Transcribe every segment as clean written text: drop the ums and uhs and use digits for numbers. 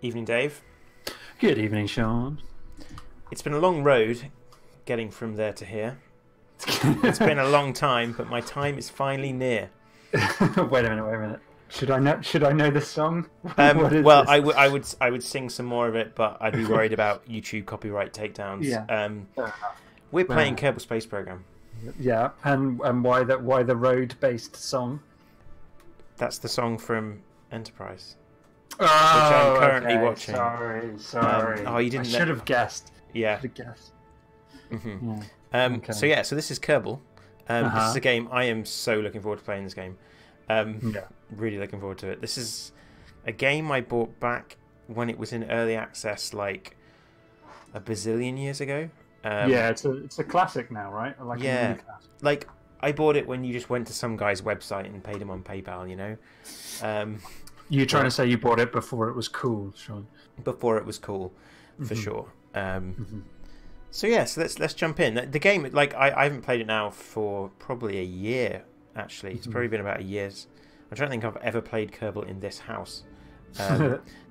Evening, Dave. Good evening, Sean. It's been a long road getting from there to here. It's been a long time, but my time is finally near. Wait a minute. Should I know this song? Well, I would sing some more of it, but I'd be worried about YouTube copyright takedowns. Yeah. We're playing Kerbal Space Program. Yeah, and why the road-based song? That's the song from Enterprise, Oh, which I'm currently okay. watching. Sorry. Oh, you didn't. I should have guessed. Yeah. Should have guessed. Mm-hmm. Yeah. Okay. So this is Kerbal. This is a game I am so looking forward to playing. This game. Really looking forward to it. This is a game I bought back when it was in early access, like a bazillion years ago. Yeah, it's a classic now, right? Like yeah, a mini classic. like I bought it when you just went to some guy's website and paid him on PayPal. You know. You're trying to say you bought it before it was cool, Sean? Before it was cool, for sure. So yeah, so let's jump in. The game, like I haven't played it now for probably a year. Actually, it's probably been about a year. I don't think I've ever played Kerbal in this house.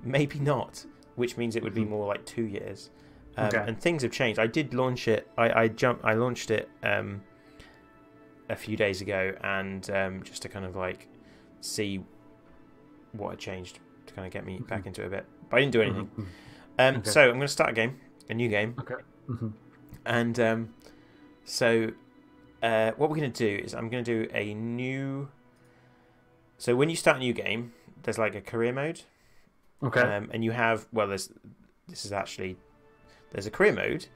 Maybe not, which means it would be more like 2 years. And things have changed. I did launch it. I launched it a few days ago, and just to kind of like see what had changed to kind of get me back into it a bit. But I didn't do anything. So I'm going to start a new game. Okay. And so what we're going to do is I'm going to do a new. So when you start a new game, there's like a career mode. Okay. And you have there's a career mode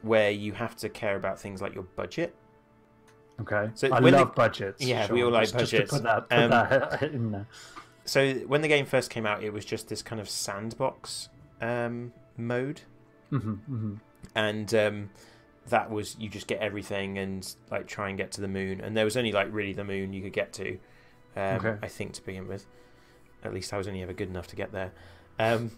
where you have to care about things like your budget. Okay. So I love budgets. Yeah, sure. We all like budgets. Just to put that in there. So when the game first came out, it was just this kind of sandbox mode, and that was you just get everything and like try and get to the moon. And there was only like really the moon you could get to, I think, to begin with. At least I was only ever good enough to get there. And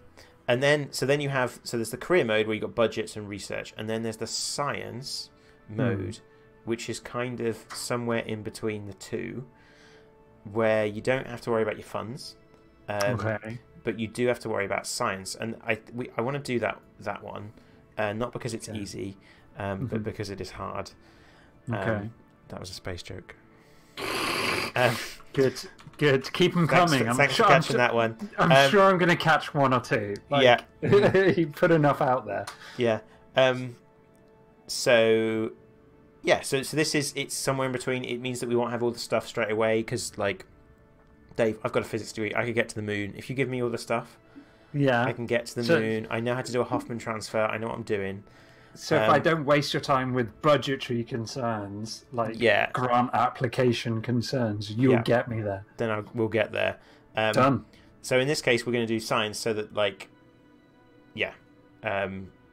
then you have there's the career mode where you got budgets and research, and then there's the science mode, which is kind of somewhere in between the two, where you don't have to worry about your funds, but you do have to worry about science. And I want to do that one, not because it's easy, but because it is hard. That was a space joke. Good. Keep them coming. Thanks for catching that one. I'm sure I'm going to catch one or two. Like, you put enough out there. Yeah. So this is, it's somewhere in between. It means that we won't have all the stuff straight away because, like, Dave, I've got a physics degree. I could get to the moon. If you give me all the stuff, I can get to the moon. I know how to do a Hoffman transfer. I know what I'm doing. So if I don't waste your time with budgetary concerns, like grant application concerns, you'll get me there. Then we'll get there. Done. So in this case, we're going to do science so that, like,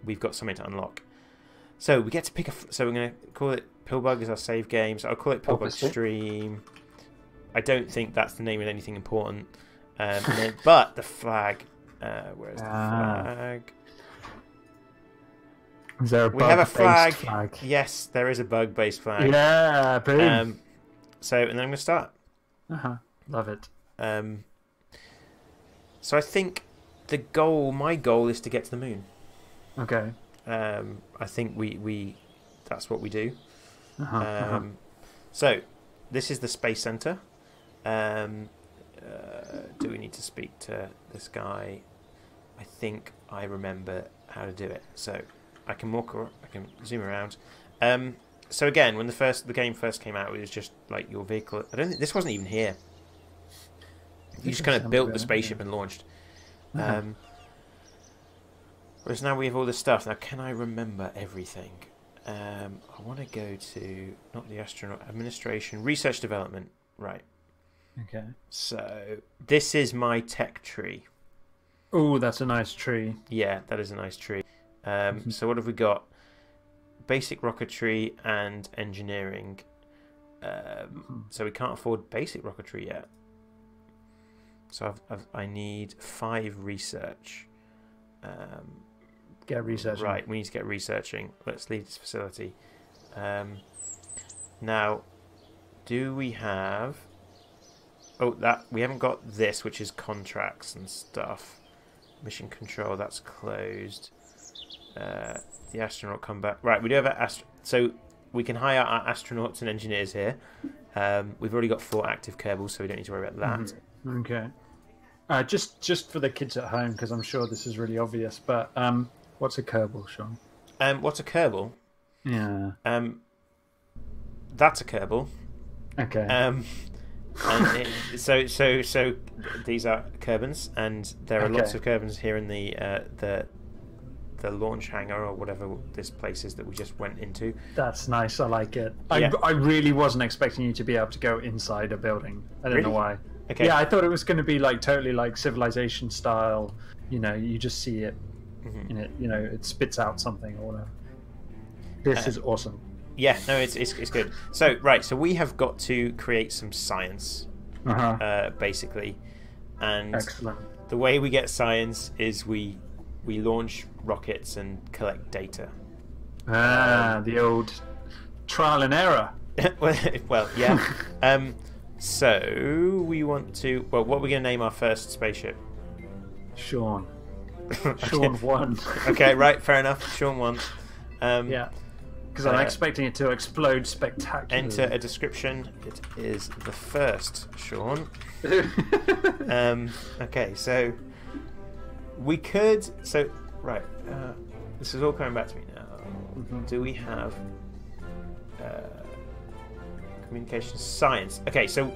we've got something to unlock. So we get to pick so we're going to call it Pillbug as our save game. So I'll call it Pillbug Stream. I don't think that's the name of anything important. But the flag. Where's the flag? Is there we have a flag. Yes, there is a bug-based flag. Yeah, boom. And then I'm going to start. Love it. So I think my goal is to get to the moon. Okay. I think we that's what we do. So this is the space center. Do we need to speak to this guy? I think I remember how to do it. So I can zoom around. So again, when the game first came out, it was just like your vehicle. I don't think this wasn't even here. You just kind of built the spaceship and launched. Whereas now we have all this stuff. Now, can I remember everything? I want to go to not the astronaut administration, research development. Right. Okay. So this is my tech tree. Oh, that's a nice tree. Yeah, that is a nice tree. So what have we got? Basic rocketry and engineering. So we can't afford basic rocketry yet. So I need 5 research. Get researching. Right, we need to get researching. Let's leave this facility. Now, do we have... Oh, we haven't got this, which is contracts and stuff. mission control, that's closed. The astronaut come back. Right, we do have so we can hire our astronauts and engineers here. We've already got 4 active Kerbals, so we don't need to worry about that. Okay. Just for the kids at home, because I'm sure this is really obvious, but what's a Kerbal, Sean? What's a Kerbal? Yeah. That's a Kerbal. Okay. And so these are Kerbans, and there are lots of Kerbans here in the launch hangar or whatever this place is that we just went into. That's nice. I like it. Yeah. I really wasn't expecting you to be able to go inside a building. I don't know why. Okay. Yeah, I thought it was going to be like totally like Civilization style. You know, you just see it. In it, you know, it spits out something or whatever. This is awesome. Yeah, no, it's good. So so we have got to create some science, basically, and excellent. The way we get science is we launch rockets and collect data. The old trial and error. well, yeah. So we want to. Well, what are we going to name our first spaceship? Sean. Sean 1. Okay, right, fair enough. Sean 1. Yeah. Because I'm expecting it to explode spectacularly. Enter a description. It is the first Sean. Okay, so we could. So right, this is all coming back to me now. Do we have communication science? Okay, so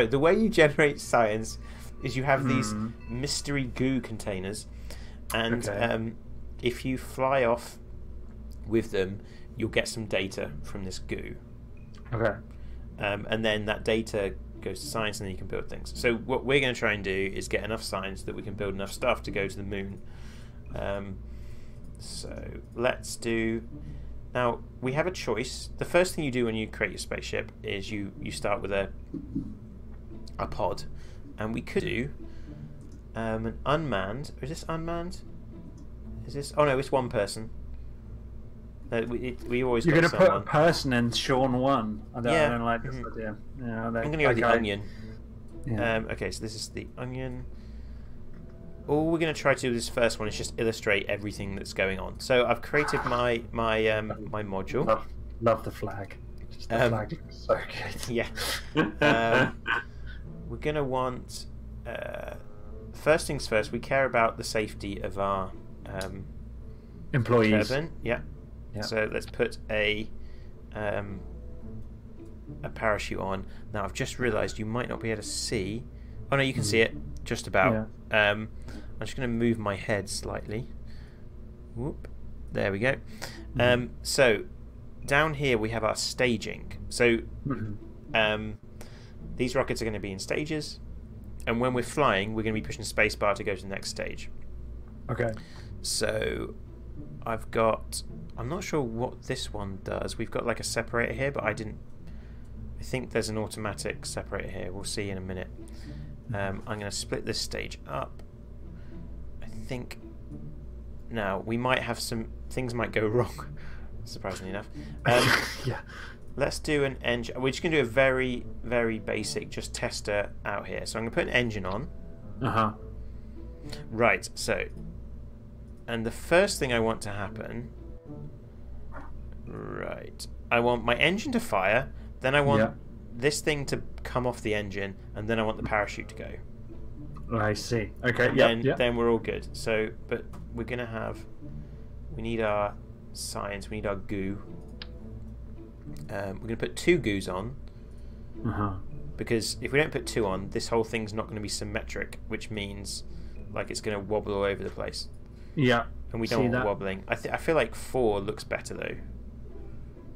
the way you generate science is you have these mystery goo containers, and if you fly off with them, you'll get some data from this goo. Okay. And then that data goes to science, and then you can build things. So what we're going to try and do is get enough science that we can build enough stuff to go to the moon. So let's do. Now we have a choice. The first thing you do when you create your spaceship is you start with a pod, and we could do an unmanned. Is this unmanned? Is this? Oh no, it's one person. We always. You're going to put a person in Sean 1. I don't like this idea. Yeah, I'm going to go with the onion. Yeah. Okay, so this is the onion. All we're going to try to do with this first one is just illustrate everything that's going on. So I've created my module. Love the flag. Just the flag is so good. Yeah. We're going to want. First things first. We care about the safety of our employees. Kerbal. Yeah. Yep. So let's put a parachute on. Now I've just realised you might not be able to see. Oh no, you can see it just about. Yeah. I'm just going to move my head slightly. Whoop. There we go. So down here we have our staging. So these rockets are going to be in stages, and when we're flying, we're going to be pushing spacebar to go to the next stage. Okay. So I've got. I'm not sure what this one does. We've got like a separator here, but I think there's an automatic separator here. We'll see in a minute. I'm going to split this stage up. I think now we might have some things might go wrong, surprisingly enough. Yeah. Let's do an engine. We're just going to do a very, very basic just tester out here. So I'm going to put an engine on. Right, so. And the first thing I want to happen. Right. I want my engine to fire, then I want this thing to come off the engine, and then I want the parachute to go. I see. Okay, then we're all good. So, but we're going to have. We need our science, we need our goo. We're going to put 2 goos on. Because if we don't put 2 on, this whole thing's not going to be symmetric, which means like it's going to wobble all over the place. Yeah. And we don't want wobbling. I feel like 4 looks better though.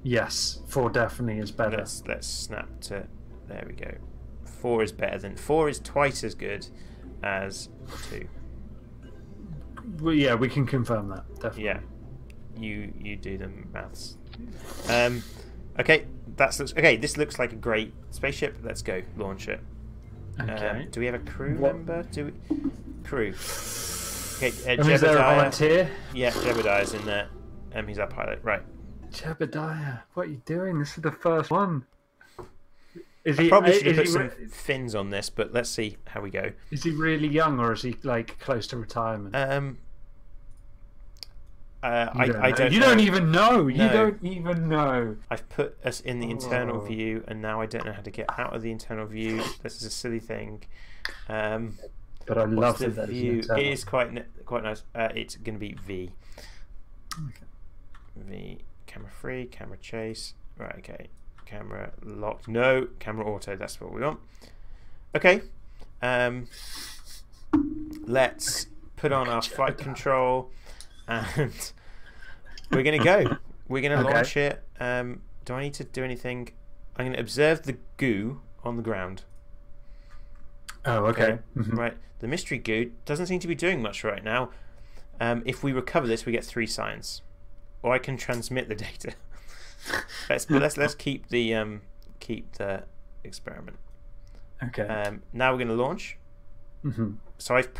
Yes, 4 definitely is better. Let's snap to. There we go. 4 is better than 4 is twice as good as 2. Well, yeah, we can confirm that definitely. Yeah, you do the maths. Okay, okay. This looks like a great spaceship. Let's go launch it. Okay. Do we have a crew member? Crew? Okay, is there a volunteer? Yeah, Jebediah's in there. He's our pilot, right? Jebediah, what are you doing? This is the first one. Is I he probably should have is put he, some fins on this, but let's see how we go. is he really young, or is he like close to retirement? I don't. You don't even know. No. You don't even know. I've put us in the internal view, and now I don't know how to get out of the internal view. This is a silly thing. But I love the that view. It is quite nice. It's going to be V. Okay. V. Camera free. Camera chase. Right. Okay. Camera locked. No. Camera auto. That's what we want. Okay. Let's put on our flight control, and we're going to go. We're going to launch it. Do I need to do anything? I'm going to observe the goo on the ground. Oh, okay. Right. The mystery goo doesn't seem to be doing much right now. If we recover this, we get 3 signs, or I can transmit the data. let's keep the experiment. Okay. Now we're going to launch. So I've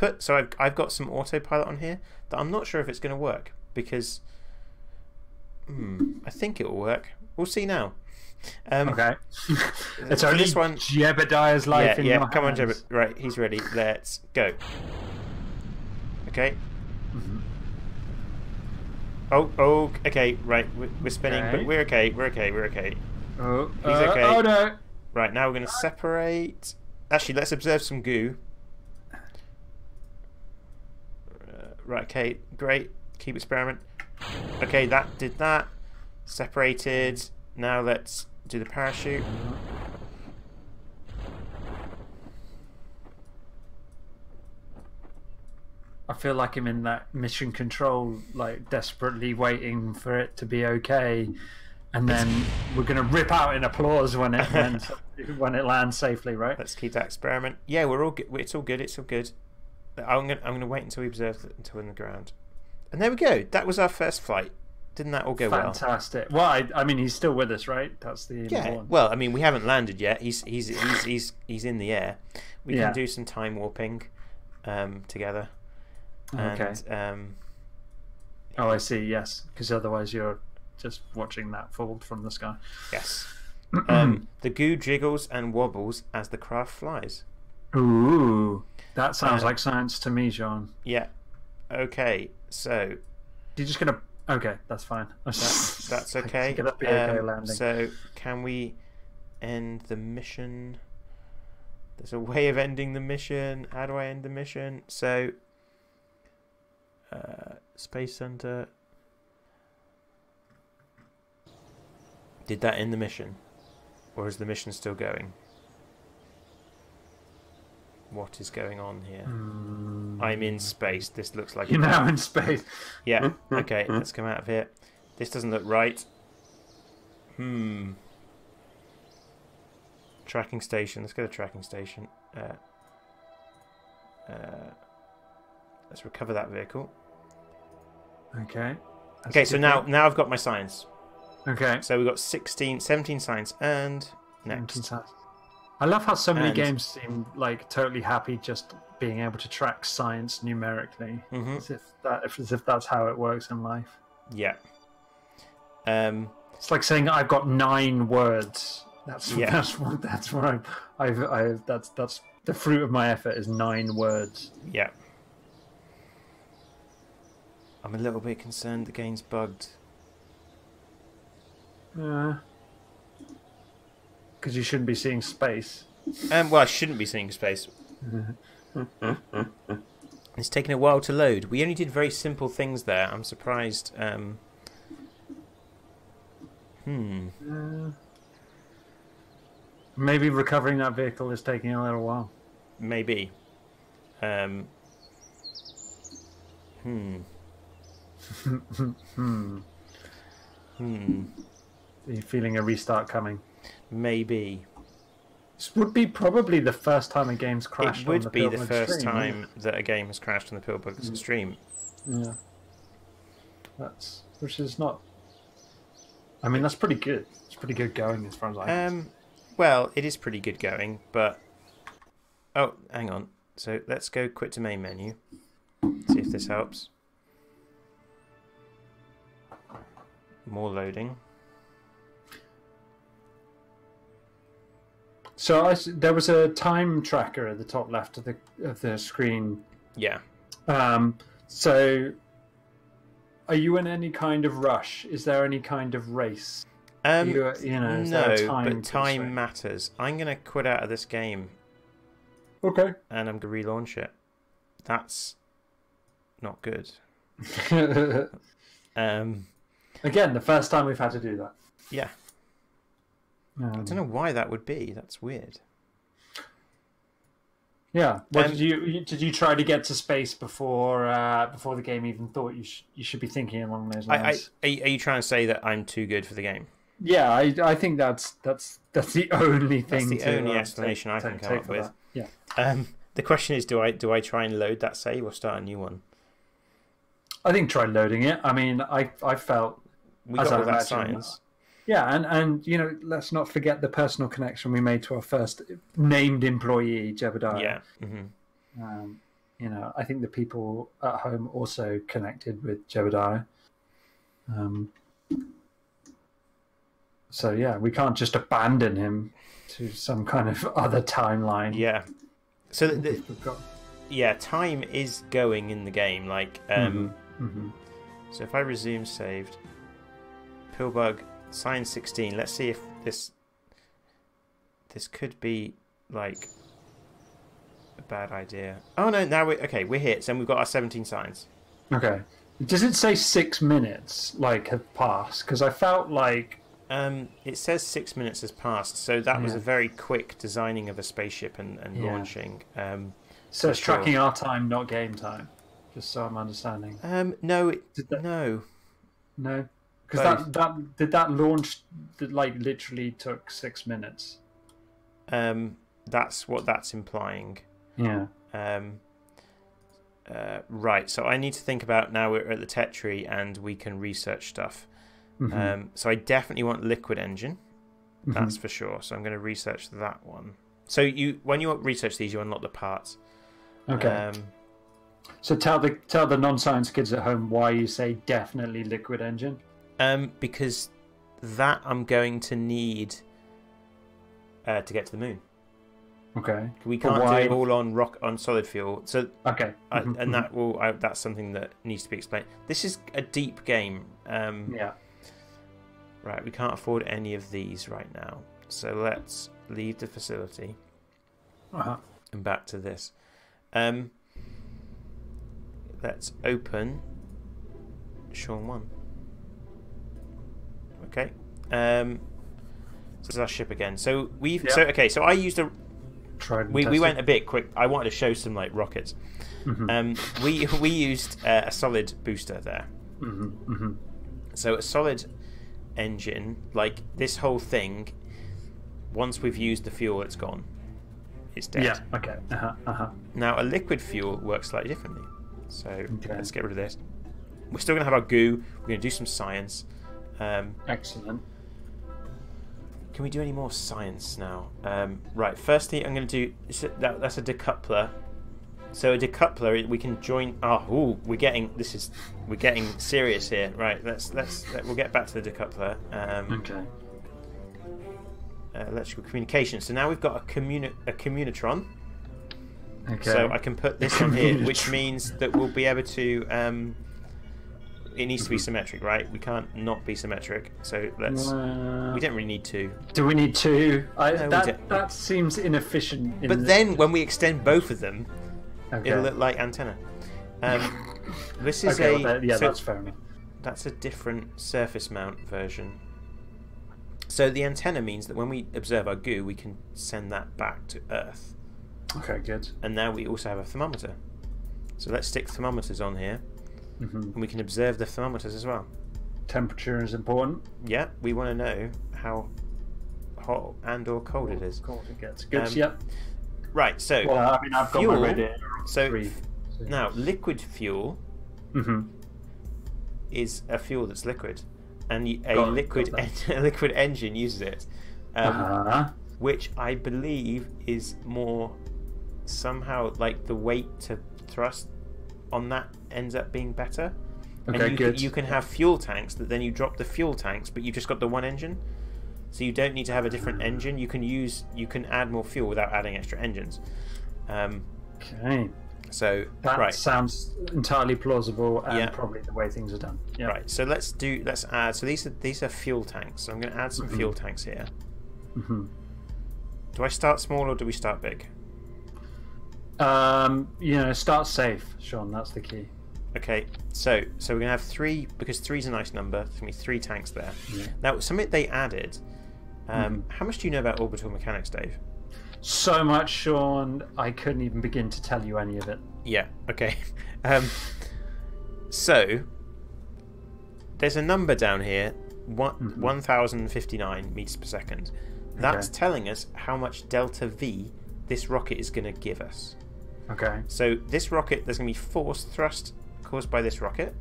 got some autopilot on here that I'm not sure if it's going to work, because I think it will work. We'll see now. Okay. It's only this one. Jebediah's life in your hands. Come on, Jebediah. Right, he's ready. Let's go. Okay. Oh, okay. Right, we're spinning, but we're okay. We're okay. Oh, he's okay. Oh no. Right, now we're going to separate. Actually, let's observe some goo. Right, okay, great. Keep experiment. Okay, that did that. Separated. Now let's do the parachute. I feel like I'm in that mission control, like desperately waiting for it to be okay, and then we're gonna rip out in applause when it lands safely, right? Let's keep that experiment. Yeah, we're all good. It's all good. It's all good. I'm gonna wait until we observe it until we're in the ground, and there we go. That was our first flight. Didn't that all go well? Fantastic. Well, I mean, he's still with us, right? That's the important. Well, I mean, we haven't landed yet. He's in the air. We can do some time warping, together. Okay. And, oh, I see. Yes, because otherwise you're just watching that fall from the sky. Yes. The goo jiggles and wobbles as the craft flies. Ooh, that sounds like science to me, John. Yeah. Okay. So. You're just gonna. Okay, that's fine. That's okay. Be okay landing. So, can we end the mission? There's a way of ending the mission. How do I end the mission? So, Space Center. Did that end the mission? Or is the mission still going? What is going on here? I'm in space. This looks like you're now in space. Yeah. Okay. Let's come out of here. This doesn't look right. Tracking station. Let's go to tracking station. Let's recover that vehicle. Okay. Okay. So now I've got my signs. Okay. So we've got 17 signs, and next. I love how so many games seem like totally happy just being able to track science numerically, as if that's how it works in life. Yeah. It's like saying I've got 9 words. That's what that's the fruit of my effort is 9 words. Yeah. I'm a little bit concerned the game's bugged. Because you shouldn't be seeing space. Well, I shouldn't be seeing space. It's taken a while to load. We only did very simple things there. I'm surprised. Maybe recovering that vehicle is taking a little while. Maybe. Are you feeling a restart coming? Maybe. This would be probably the first time a game's crashed. It would be the first time that a game has crashed on the Pillbugs stream. Yeah. Which is not. I mean, that's pretty good. It's pretty good going as far as I can. Well, it is pretty good going, but. Oh, hang on. So let's go quit to main menu. See if this helps. More loading. So there was a time tracker at the top left of the screen. Yeah. So, are you in any kind of rush? Is there any kind of race? Is No, there a but time matters. I'm going to quit out of this game. Okay. And I'm going to relaunch it. That's not good. Again, the first time we've had to do that. Yeah. I don't know why that would be. That's weird. Yeah. What did you try to get to space before the game even thought you should be thinking along those lines? Are you trying to say that I'm too good for the game? Yeah, I think that's the only thing. That's the only explanation I can come up with. Yeah. The question is, do I try and load that save or start a new one? I think try loading it. I mean, I felt we got all that science. Yeah, and let's not forget the personal connection we made to our first named employee, Jebediah. Yeah. Mm-hmm. I think the people at home also connected with Jebediah. So yeah, we can't just abandon him to some kind of other timeline. Yeah. So time is going in the game. Like, So if I resume saved, Pillbug. Sign 16. Let's see if this could be like a bad idea. Oh no! Now we're here. So we've got our 17 signs. Okay. Does it say 6 minutes have passed? Because I felt like it says 6 minutes has passed. So that was a very quick designing of a spaceship and launching. So it's tracking our time, not game time. Just so I'm understanding. No. No. Because that launch literally took 6 minutes. That's what that's implying. Yeah. Right. So I need to think about now we're at the Tetri and we can research stuff. So I definitely want liquid engine. That's for sure. So I'm going to research that one. So when you research these, you unlock the parts. Okay. So tell the non-science kids at home why you say definitely liquid engine. Because that I'm going to need to get to the moon. Okay. We can't do it all on solid fuel. So okay. And that's something that needs to be explained. This is a deep game. Yeah. Right, we can't afford any of these right now. So let's leave the facility. And back to this. Let's open Sean 1. Okay. So this is our ship again. So so I used a. We went a bit quick. I wanted to show some rockets. We used a solid booster there. So a solid engine, this whole thing. Once we've used the fuel, it's gone. It's dead. Yeah. Okay. Now a liquid fuel works slightly differently. So let's get rid of this. We're still going to have our goo. We're going to do some science. Excellent. Can we do any more science now? Right. Firstly, I'm going to do that's a decoupler. So a decoupler, we can join. We're getting serious here. Right. We'll get back to the decoupler. Okay. Electrical communication. So now we've got a communitron. Okay. So I can put this on here, which means that we'll be able to. It needs to be symmetric, right? We can't not be symmetric. So let's. We don't really need two. Do we need two? That seems inefficient. But then when we extend both of them, it'll look like antenna. This is that's fair enough. That's a different surface mount version. So the antenna means that when we observe our goo, we can send that back to Earth. Okay, good. And now we also have a thermometer. So let's stick thermometers on here. And we can observe the thermometers as well. Temperature is important. Yeah, we want to know how hot and or cold it is. Cold it gets. Good. Yep. Right. So I've got my radiator. Now liquid fuel is a fuel that's liquid, and a liquid engine uses it, which I believe is more somehow the weight to thrust on that ends up being better. Okay, and you can have fuel tanks that then you drop the fuel tanks, but you've just got the one engine. so you don't need to have a different engine. You can add more fuel without adding extra engines. Okay. So that sounds entirely plausible and yeah. probably the way things are done. Yeah. Right. So let's add. So these are fuel tanks. So I'm going to add some fuel tanks here. Do I start small or do we start big? Start safe, Sean. That's the key. Okay. So we're going to have 3 because 3 is a nice number. There's going to be 3 tanks there. Yeah. Now something they added. How much do you know about orbital mechanics, Dave? So much, Sean. I couldn't even begin to tell you any of it. Yeah. Okay. So there's a number down here, 1,059 meters per second. That's telling us how much delta V this rocket is going to give us. Okay. So this rocket, there's going to be force thrust caused by this rocket.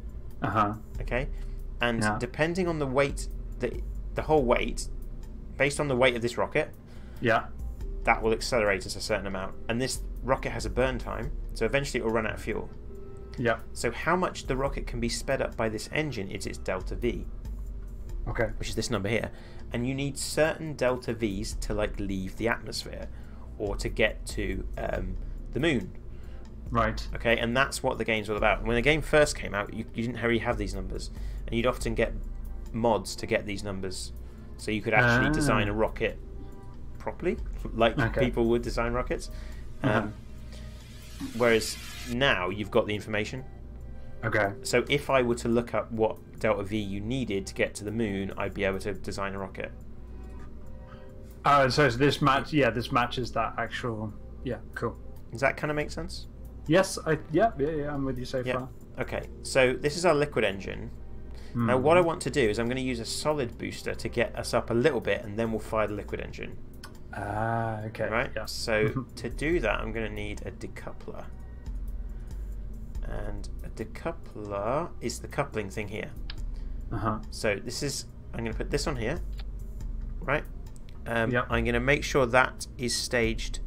Okay. And depending on the weight, the whole weight, based on the weight of this rocket. Yeah. That will accelerate us a certain amount. And this rocket has a burn time, so eventually it will run out of fuel. Yeah. So how much the rocket can be sped up by this engine is its delta V. Okay. Which is this number here. And you need certain delta V's to leave the atmosphere or to get to the moon. Right. Okay, and that's what the game's all about. When the game first came out, you didn't really have these numbers. And you'd often get mods to get these numbers. So you could actually design a rocket properly, people would design rockets. Whereas now you've got the information. Okay. So if I were to look up what delta V you needed to get to the moon, I'd be able to design a rocket. So this matches that actual. Yeah, cool. Does that kind of make sense? Yes, I'm with you so far. Okay, so this is our liquid engine. Now what I want to do is I'm going to use a solid booster to get us up a little bit, and then we'll fire the liquid engine. Okay. Right? Yeah. So to do that, I'm going to need a decoupler. And a decoupler is the coupling thing here. So this is, I'm going to put this on here. Right? I'm going to make sure that is staged.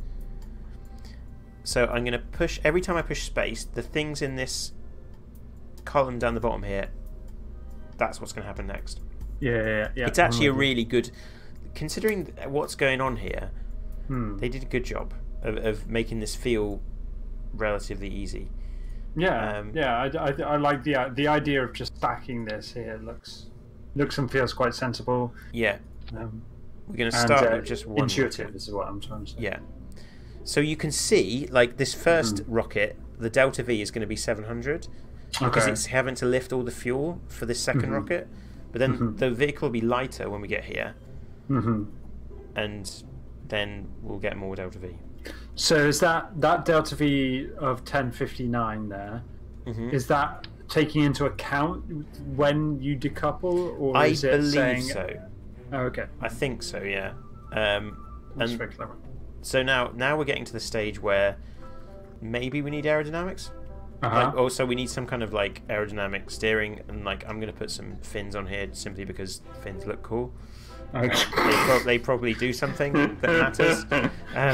So I'm going to push, every time I push space, the things in this column down the bottom here, that's what's going to happen next. Yeah. It's actually a really good, considering what's going on here, they did a good job of making this feel relatively easy. Yeah, I like the idea of just stacking this here. Looks and feels quite sensible. Yeah. We're going to start with just one. Intuitive is what I'm trying to say. Yeah. So you can see, this first rocket, the delta V is going to be 700 because it's having to lift all the fuel for this second rocket. But then the vehicle will be lighter when we get here, and then we'll get more delta V. So is that delta V of 1059 there? Is that taking into account when you decouple, or is it saying... so. Oh, okay. I think so. Yeah. That's very clever. So now we're getting to the stage where maybe we need aerodynamics. Also, we need some kind of aerodynamic steering, and I'm going to put some fins on here simply because fins look cool. They probably do something that matters.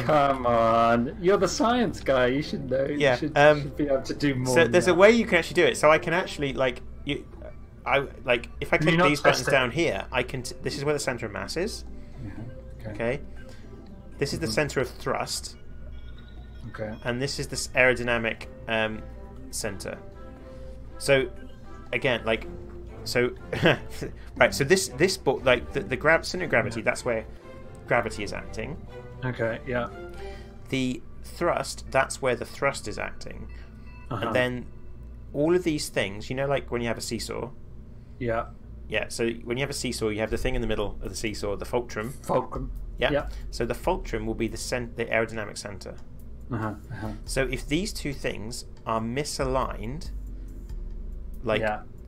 Come on, you're the science guy. You should know. Yeah, you should be able to do more. So there's a way you can actually do it. So I can actually if I click these buttons down here, I can. This is where the center of mass is. Okay. This is the center of thrust. Okay. And this is this aerodynamic center. So again, right. So this the center of gravity. That's where gravity is acting. Okay. Yeah. The thrust. That's where the thrust is acting. And then all of these things. When you have a seesaw. Yeah. Yeah. So when you have a seesaw, you have the thing in the middle of the seesaw, the fulcrum. Yeah. So the fulcrum will be the aerodynamic center. So if these two things are misaligned,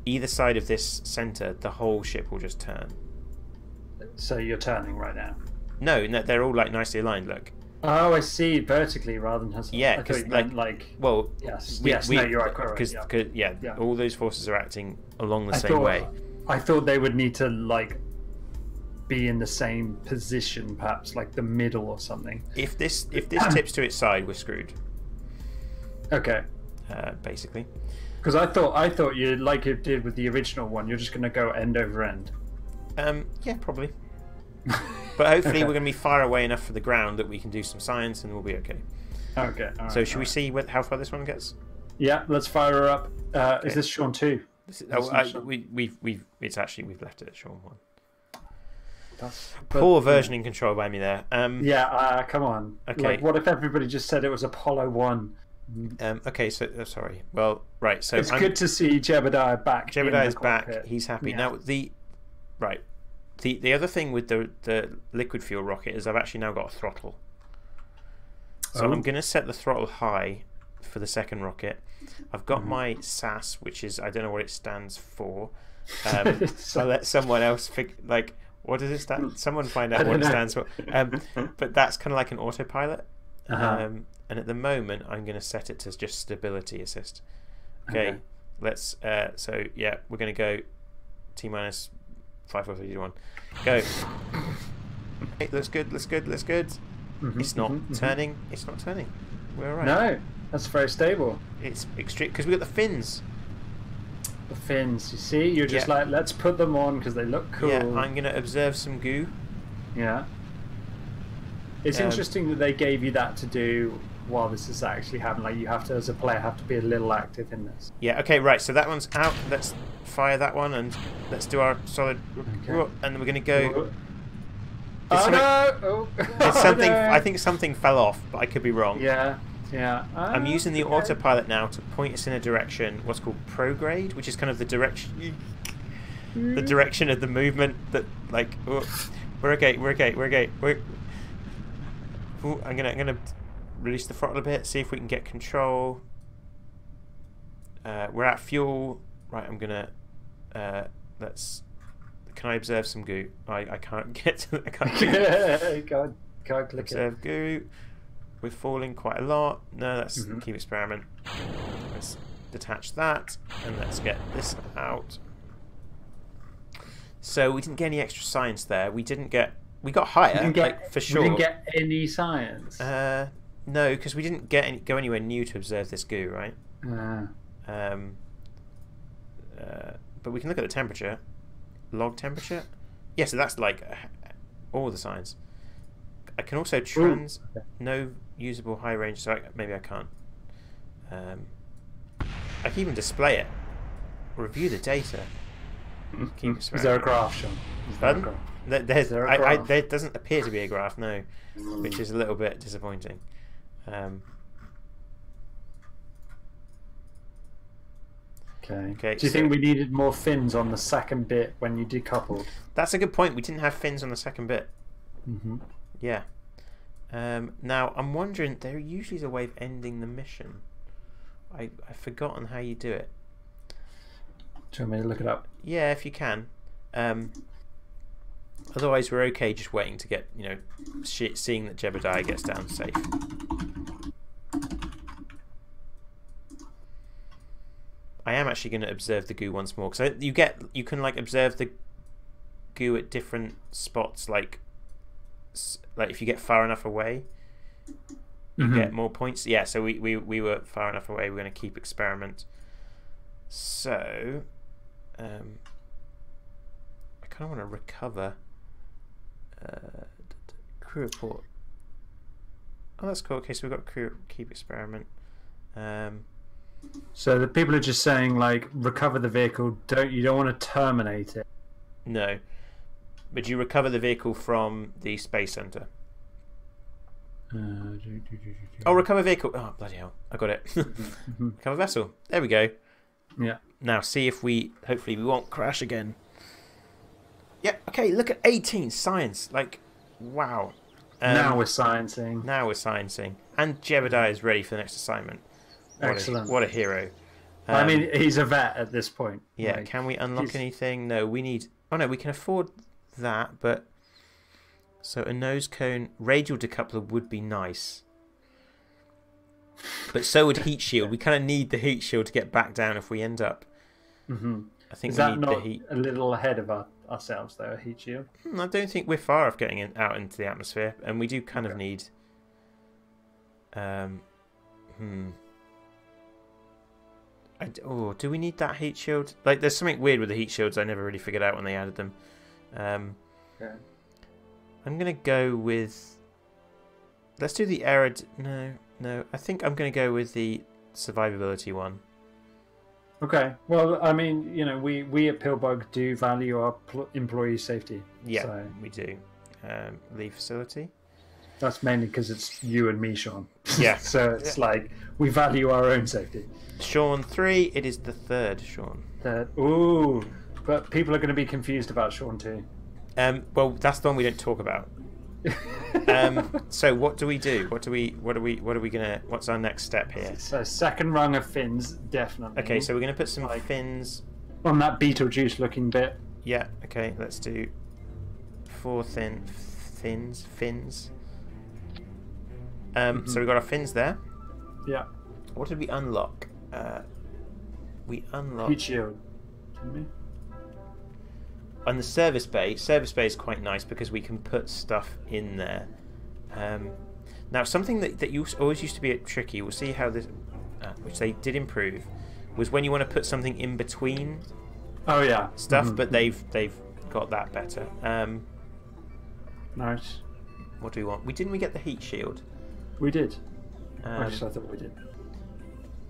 either side of this center, the whole ship will just turn. So you're turning right now? No, they're all nicely aligned. Look. Oh, I see. Vertically rather than horizontally. Yeah, because well, yes, no, you're right. Because all those forces are acting along the same way. I thought they would need to be in the same position, perhaps the middle or something. If this tips to its side, we're screwed. Okay. Basically. Because I thought you, like it did with the original one, you're just going to go end over end. Yeah, probably. But hopefully we're going to be far away enough from the ground that we can do some science and we'll be okay. Okay. So should we see how far this one gets? Yeah, let's fire her up. Is this Sean 2? We've left it at Sean 1. But, poor versioning control by me there. Come on. Okay. Like, what if everybody just said it was Apollo 1? Okay, so sorry. Well, right. So it's good to see Jebediah back. Jebediah is back. He's happy yeah. now. The other thing with the liquid fuel rocket is I've actually now got a throttle. So I'm going to set the throttle high for the second rocket. I've got my SAS, which is I don't know what it stands for. I'll let someone else what does it stand? Someone find out what it stands for. But that's kind of like an autopilot. And at the moment, I'm going to set it to just stability assist. Okay. Let's. So yeah, we're going to go T minus 5, 4, 3, 2, 1. Go. Okay, looks good. It's not turning. It's not turning. We're alright. No, that's very stable. It's extreme because we got the fins. The fins, you see, you're just like, let's put them on because they look cool. Yeah, I'm going to observe some goo. Yeah. It's interesting that they gave you that to do while this is actually happening. Like, you have to, as a player, have to be a little active in this. Yeah, okay, right, so that one's out. Let's fire that one and let's do our solid... Okay. And we're going to go... It's something. No. I think something fell off, but I could be wrong. Yeah. I'm using the autopilot now to point us in a direction, what's called prograde, which is kind of the direction of the movement that, like, we're okay. I'm gonna release the throttle a bit, see if we can get control. We're at fuel. Right, I'm gonna let's. Can I observe some goo? I can't get to. I can't. Can't click observe goo. We're falling quite a lot. No, let's keep experiment. Let's detach that and let's get this out. So we didn't get any extra science there. We got higher, for sure. We didn't get any science. No, because we didn't go anywhere new to observe this goo, right? But we can look at the temperature. Log temperature. Yeah, so that's like all the science. I can also no usable high range, so maybe I can't. I can even display it. Review the data. Is there a graph, Sean? There doesn't appear to be a graph, no, which is a little bit disappointing. Okay. Do you think we needed more fins on the second bit when you decoupled? That's a good point. We didn't have fins on the second bit. Yeah. Now, I'm wondering, there usually is a way of ending the mission. I've forgotten how you do it. Do you want me to look it up? Yeah, if you can. Otherwise, we're okay just waiting to get, seeing that Jebediah gets down safe. I am actually going to observe the goo once more, because you can like observe the goo at different spots, like if you get far enough away, you get more points. Yeah, so we were far enough away. We're going to keep experiment. So, I kind of want to recover crew report. Oh, that's cool. Okay, so we've got crew keep experiment. So the people are just saying, like, recover the vehicle. You don't want to terminate it. No, but you recover the vehicle from the space center. Oh, recover vehicle. Oh, bloody hell! I got it. Recover vessel. There we go. Yeah. Now see if hopefully we won't crash again. Yeah. Okay. Look at 18 science. Like, wow. Now we're sciencing. And Jebediah is ready for the next assignment. Excellent. What a hero. I mean, he's a vet at this point. Yeah. Like, can we unlock anything? No. We need. Oh no, we can afford that, but. So a nose cone, radial decoupler would be nice. But so would heat shield. We kind of need the heat shield to get back down if we end up. I think we need the heat. A little ahead of ourselves though, a heat shield? I don't think we're far off getting out into the atmosphere, and we do kind of need. Do we need that heat shield? Like, there's something weird with the heat shields. I never really figured out when they added them. I'm going to go with... Let's do the aerod... No. I think I'm going to go with the survivability one. Okay. Well, I mean, you know, we at Pillbug do value our employee safety. Yeah, so we do. Leave facility. that's mainly because it's you and me, Sean. Yeah. So it's like we value our own safety. Sean 3. It is the third Sean. Ooh, but people are going to be confused about Sean 2. Well, that's the one we don't talk about. So what do we do? What are we gonna? What's our next step here? So second rung of fins, definitely. Okay, so we're gonna put some fins on that Beetlejuice looking bit. Yeah. Okay, let's do 4 fins. So we got our fins there. Yeah. What did we unlock? We unlocked heat shield. Didn't we? On the service bay is quite nice because we can put stuff in there. Now, something that always used to be tricky, we'll see how this, which they did improve, was when you want to put something in between. Oh yeah. Stuff, but they've got that better. Nice. What do we want? Didn't we get the heat shield? We did. I thought we did.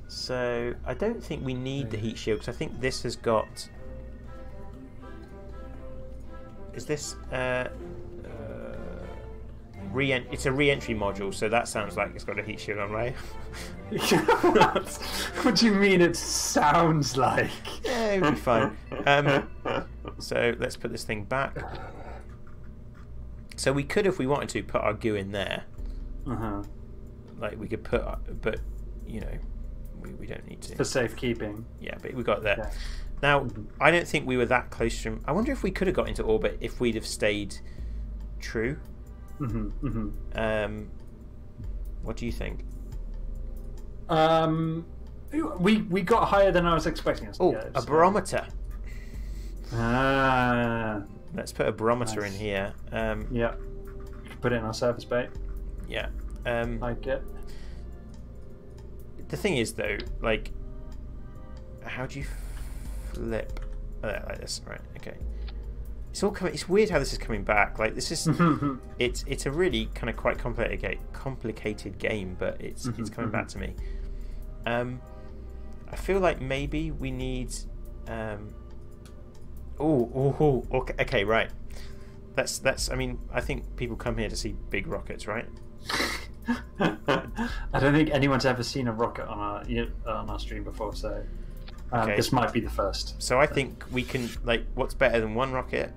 So I don't think we need the heat shield because I think this has got. Is this it's a re-entry module, so that sounds like it's got a heat shield on, right? What do you mean it sounds like? Yeah, it'll be fine. So let's put this thing back. So we could, if we wanted to, put our goo in there. Like we could put, but you know, we don't need to. For safekeeping. Yeah, but we got there. Yeah. Now, I don't think we were that close from... I wonder if we could have got into orbit if we'd have stayed true. What do you think? We got higher than I was expecting us to get. A barometer. Let's put a barometer in here. Yeah. Put it in our service bay. Yeah. Like it. The thing is, though, like, how do you flip like this? Right. Okay. It's all coming. It's weird how this is coming back. Like this is. it's a really kind of quite complicated game, but it's coming back to me. I feel like maybe we need. Okay. Right. That's. I mean, I think people come here to see big rockets, right? I don't think anyone's ever seen a rocket on our stream before, so this might be the first. So I think we can, like, what's better than one rocket?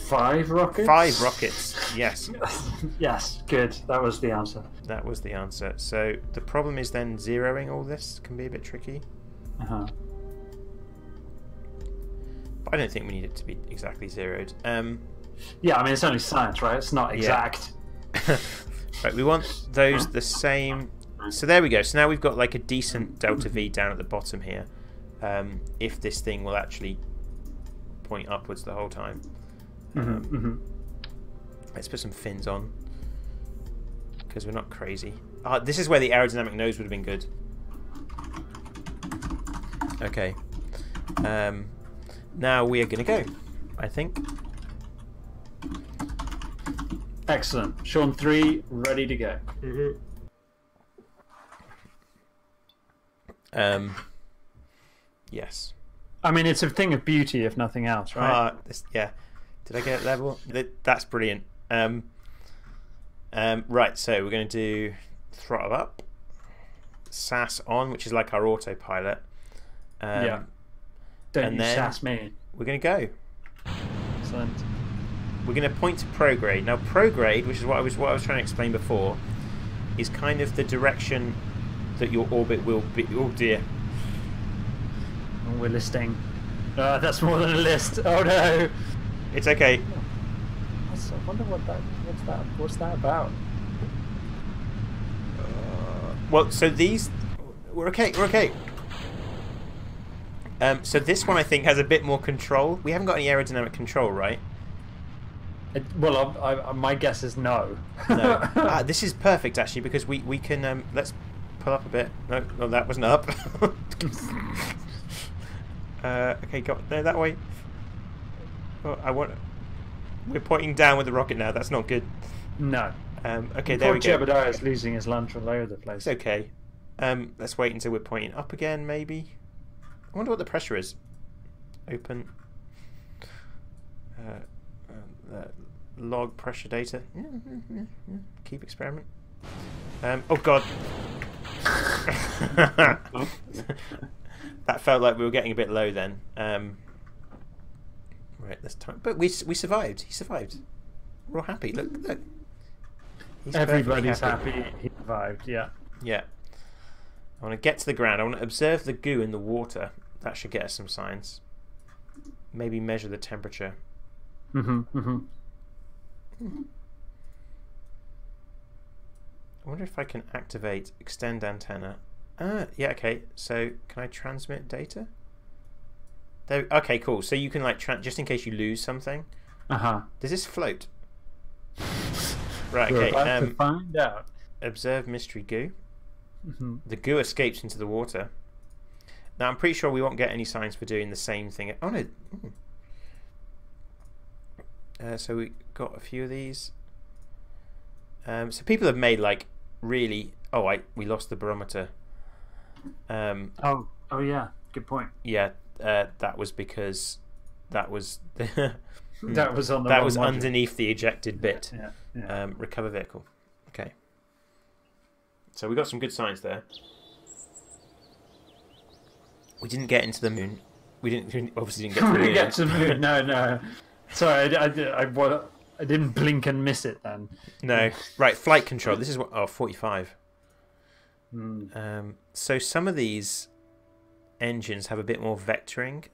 5 rockets? 5 rockets, yes. Yes, good. That was the answer. That was the answer. So the problem is then zeroing all this can be a bit tricky. But I don't think we need it to be exactly zeroed. Yeah, I mean, it's only science, right? It's not exact. Right, we want those the same. So there we go. So now we've got like a decent delta V down at the bottom here. If this thing will actually point upwards the whole time. Let's put some fins on because we're not crazy. This is where the aerodynamic nose would have been good. Okay. Now we are going to go, I think. Excellent. Sean 3, ready to go. Yes. I mean, it's a thing of beauty, if nothing else, right? Yeah. Did I get it level? That's brilliant. Right, so we're going to do throttle up, SAS on, which is like our autopilot. Yeah. Don't you SAS me. We're going to go. Excellent. We're going to point to prograde. Now, prograde, which is what I was trying to explain before, is kind of the direction that your orbit will be. Oh dear. Oh, we're listing. That's more than a list. Oh no. It's okay. I wonder what's that about? Well, so these, we're okay. So this one I think has a bit more control. We haven't got any aerodynamic control, right? Well, my guess is no. No. This is perfect actually because we can let's pull up a bit. No, that wasn't up. Okay, go no that way. Oh, I want. We're pointing down with the rocket now. That's not good. No. Okay, there we go. Jebediah is losing his lunch all over the place. It's okay. Let's wait until we're pointing up again, maybe. I wonder what the pressure is. Open. Log pressure data. Keep experiment. Oh god. That felt like we were getting a bit low then. Right, this time, but we survived. He survived. We're all happy. Look. He's Everybody's happy. He survived. Yeah. Yeah. I want to get to the ground. I want to observe the goo in the water. That should get us some signs. Maybe measure the temperature. I wonder if I can activate extend antenna. Yeah, okay. So can I transmit data? There. Okay, cool. So you can like just in case you lose something. Does this float? Right. Okay. We're about to find out. Observe mystery goo. The goo escapes into the water. Now I'm pretty sure we won't get any signs for doing the same thing. Oh no. So we got a few of these. So people have made like really. Oh, we lost the barometer. Oh yeah. Good point. Yeah, that was because that was the that was on the that was module. underneath the ejected bit. Yeah. Recover vehicle. Okay. So we got some good signs there. We didn't get into the moon. We obviously didn't get to the moon. Get to the moon. No. Sorry, I didn't blink and miss it then. No. Right, flight control. This is what 45. So some of these engines have a bit more vectoring.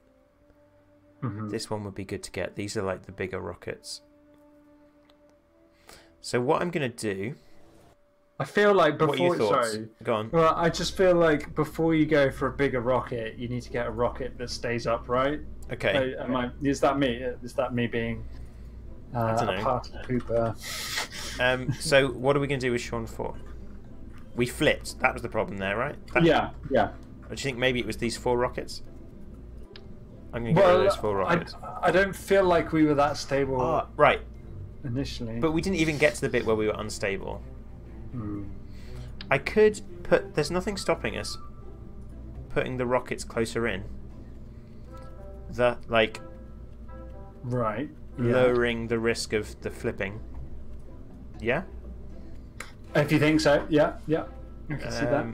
This one would be good to get. These are like the bigger rockets. So what I'm going to do... I feel like before... What are your thoughts? Sorry. Go on. Well, I just feel like before you go for a bigger rocket, you need to get a rocket that stays upright. Okay. Is that me? Is that me being I don't know. a party pooper? So what are we going to do with Sean 4? We flipped. That was the problem there, right? Yeah. Do you think maybe it was these 4 rockets? I'm going to get rid of those 4 rockets. I don't feel like we were that stable right. initially. But we didn't even get to the bit where we were unstable. I could put... There's nothing stopping us putting the rockets closer in. Right. Lowering the risk of the flipping. Yeah? If you think so, yeah. I can see that.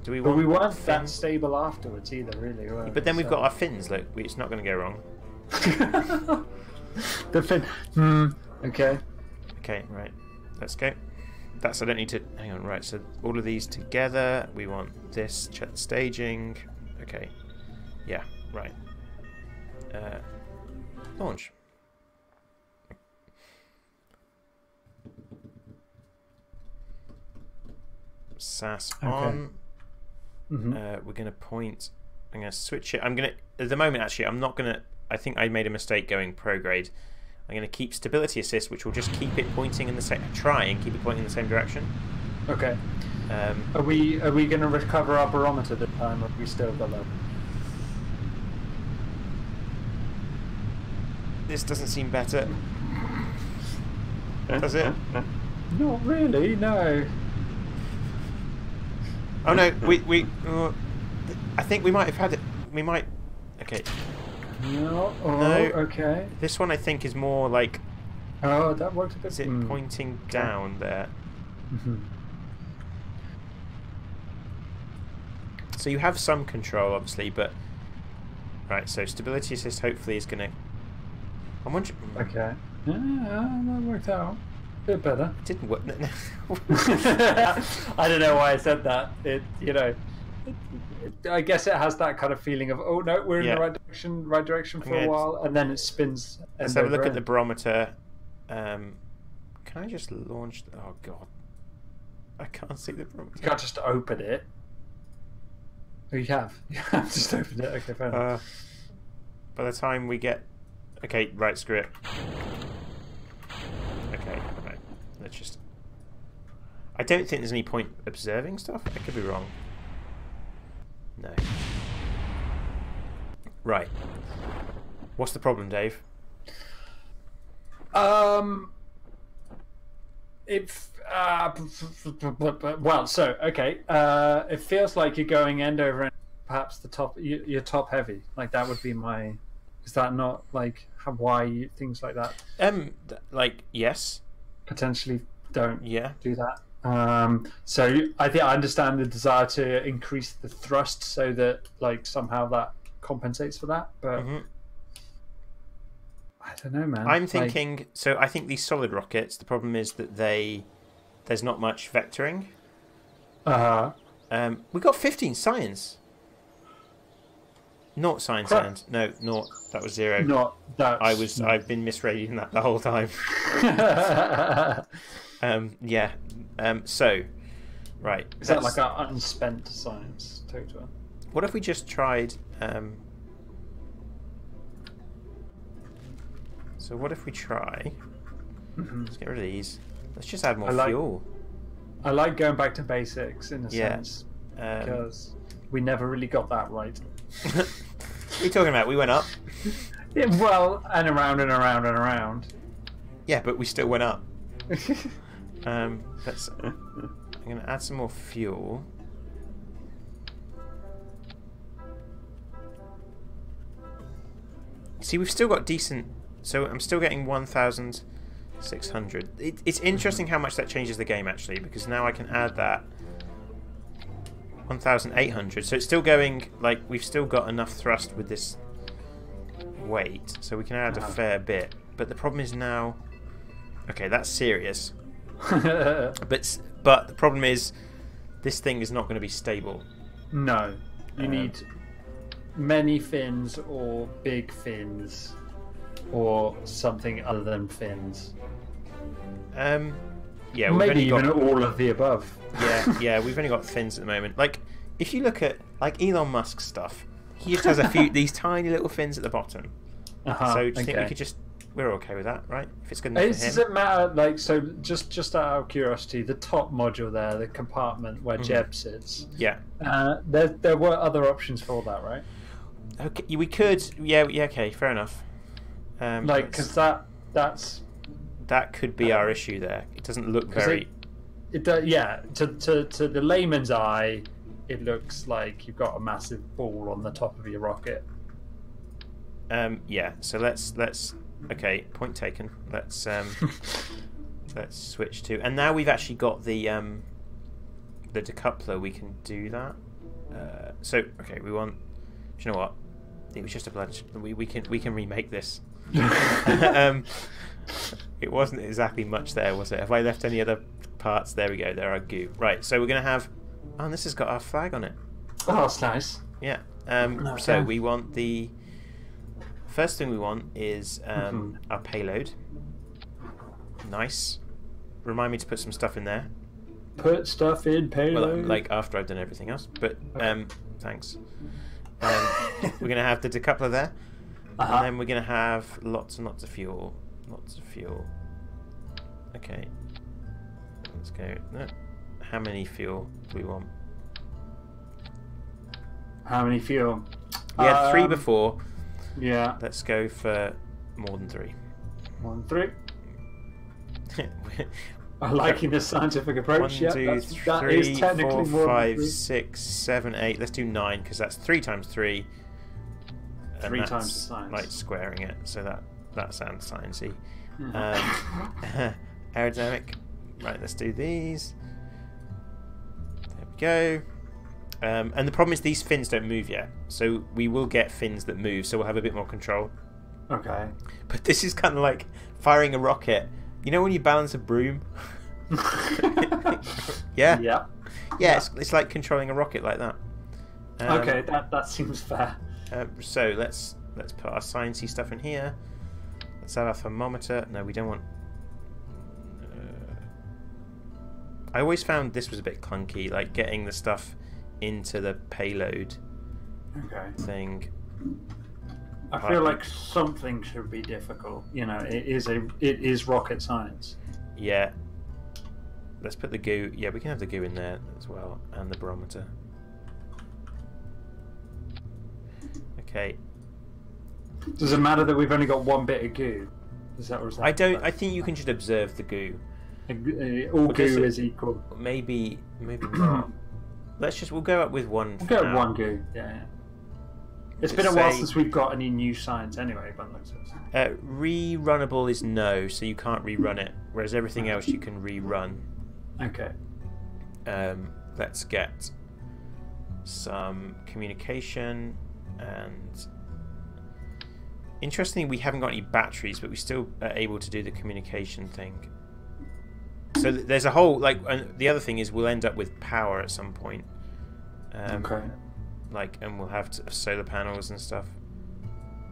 Do we But we weren't fins? that stable afterwards either, really. But then we've got our fins. Look, it's not going to go wrong. The fin. Okay. Okay, right. Let's go. I don't need to... Hang on, right. So all of these together. We want this. Check the staging. Okay. Yeah, right. Launch. SAS on. We're going to point... I'm going to switch it. I'm going to... At the moment, actually, I'm not going to... I think I made a mistake going prograde. I'm going to keep stability assist, which will just keep it pointing in the same... Try and keep it pointing in the same direction. Okay. Are we going to recover our barometer this time, or are we still got low? This doesn't seem better. Does it? Not really, no. Oh no, we I think we might have had it. We might... Okay. No. No. Okay. This one I think is more like... Oh, that works a bit. Is it pointing down there? So you have some control, obviously, but... Right, so stability assist hopefully is going to... I'm wondering... Okay. Yeah, that worked out. A bit better. It didn't work. I don't know why I said that. I guess it has that kind of feeling of, oh no, we're in the right direction for a while, and then it spins. Let's have a look at the barometer. Can I just launch? Oh god, I can't see the barometer. You can't just open it. Oh, you have. You have just opened it. Okay, fair enough. By the time we get, okay, right, screw it. Okay, right. Let's just... I don't think there's any point observing stuff. I could be wrong. No. Right. What's the problem, Dave? If well, so okay. It feels like you're going end over end. Perhaps the top, you're top heavy. Like that would be my. Is that not like why things like that? Like yes, potentially don't yeah do that. So I think I understand the desire to increase the thrust so that like somehow that compensates for that, but I don't know, man. I'm thinking. So I think these solid rockets. The problem is that there's not much vectoring. We got 15 science. Not science and no, not that was 0. Not that. I've been misreading that the whole time. Yeah. So, right. Is that like our unspent science total? What if we just tried? So what if we try? Let's get rid of these. Let's just add more fuel. I like going back to basics in a sense because we never really got that right. What are you talking about? We went up. Yeah, well, and around and around and around. Yeah, but we still went up. I'm going to add some more fuel. See, we've still got decent. So I'm still getting 1,600. It's interesting how much that changes the game actually, because now I can add that 1,800. So it's still going like we've still got enough thrust with this weight, so we can add a fair bit. But the problem is now. Okay, that's serious. but the problem is, this thing is not going to be stable. No, you need many fins or big fins, or something other than fins. Yeah, maybe even all of the above. Yeah, we've only got fins at the moment. Like, if you look at like Elon Musk stuff, he just has a few these tiny little fins at the bottom. So do you think we could just? We're okay with that, right? If it's good enough for him. Does it matter? Like, so just out of curiosity, the top module there, the compartment where Jeb sits. Yeah. There were other options for that, right? Okay, we could. Yeah. Okay, fair enough. Like, because that could be our issue there. It doesn't look very. To the layman's eye, it looks like you've got a massive ball on the top of your rocket. Yeah. So let's. Okay, point taken. Let's switch to, and now we've actually got the decoupler. We can do that. So okay, we want. Do you know what? It was just a blood. We can remake this. It wasn't exactly much there, was it? Have I left any other parts? There we go. There are goo. Right. So we're gonna have. Oh, and this has got our flag on it. Oh, that's nice. Yeah. So we want the. First thing we want is our payload. Nice. Remind me to put some stuff in there. Put stuff in payload. Well, like after I've done everything else. But thanks. We're gonna have the decoupler there, and then we're gonna have lots and lots of fuel. Lots of fuel. Okay. Let's go. No. How many fuel do we want? How many fuel? We had 3 before. Yeah. Let's go for more than 3. More than 3. I'm liking this scientific approach. 1, 2, 3, 4, 5, 6, 7, 8. Let's do 9 because that's 3 times 3. 3 times the science. Like squaring it, so that sounds sciencey. Aerodynamic. Right, let's do these. There we go. And the problem is these fins don't move yet, so we will get fins that move, so we'll have a bit more control. Okay. But this is kind of like firing a rocket. You know when you balance a broom? Yeah. Yeah. Yeah, it's like controlling a rocket like that. Okay, that seems fair. So let's put our sciencey stuff in here. Let's have our thermometer. No, we don't want. I always found this was a bit clunky, like getting the stuff into the payload thing. I feel like something should be difficult. You know, it is rocket science. Yeah. Let's put the goo. Yeah, we can have the goo in there as well, and the barometer. Okay. Does it matter that we've only got one bit of goo? Is that what I don't. I think you can just observe the goo. All goo is equal. Maybe not. We'll go up with one. We'll go with one goo. Yeah. It's been a while since we've got any new science anyway, but rerunnable is no, so you can't rerun it. Whereas everything else you can rerun. Okay. Let's get some communication, and interestingly, we haven't got any batteries, but we still are able to do the communication thing. So there's a whole the other thing is we'll end up with power at some point. Okay. And we'll have solar panels and stuff.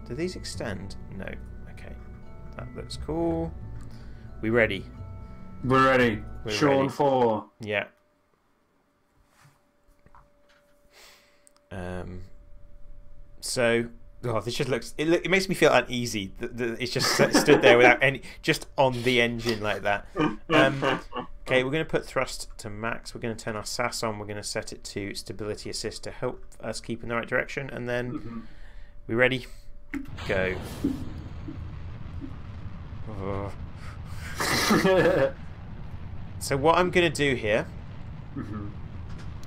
Do these extend? No. Okay. That looks cool. We ready? We're ready. Sean ready. 4. Yeah. So, this just looks. It makes me feel uneasy. It's just stood there without any, just on the engine like that. Okay, we're going to put thrust to max. We're going to turn our SAS on. We're going to set it to stability assist to help us keep in the right direction. And then, we ready? Go. Oh. So what I'm going to do here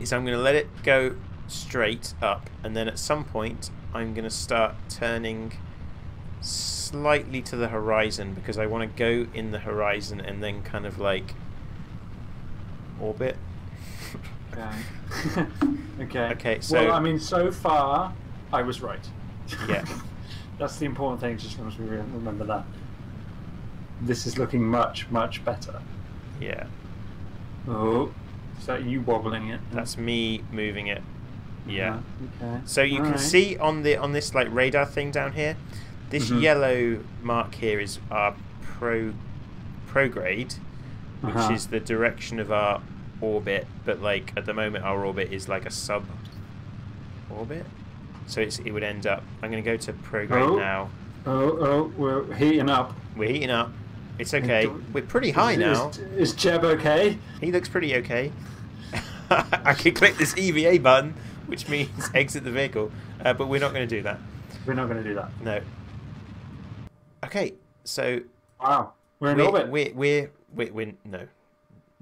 is I'm going to let it go straight up, and then at some point I'm going to start turning slightly to the horizon because I want to go in the horizon and then kind of orbit. Okay. Okay. So well, I mean, so far I was right. Yeah. That's the important thing. Just as we remember that this is looking much better. Yeah. Oh, is that you wobbling it? That's me moving it. Yeah. Okay. So you can see on this radar thing down here, this yellow mark here is our prograde, which is the direction of our orbit. But at the moment, our orbit is a sub orbit. So it would end up. I'm going to go to prograde now. Oh, we're heating up. We're heating up. It's okay. We're pretty high now. Is Jeb okay? He looks pretty okay. I can click this EVA button, which means exit the vehicle, but we're not going to do that. We're not going to do that. No. Okay, so. Wow, we're in orbit. We're no,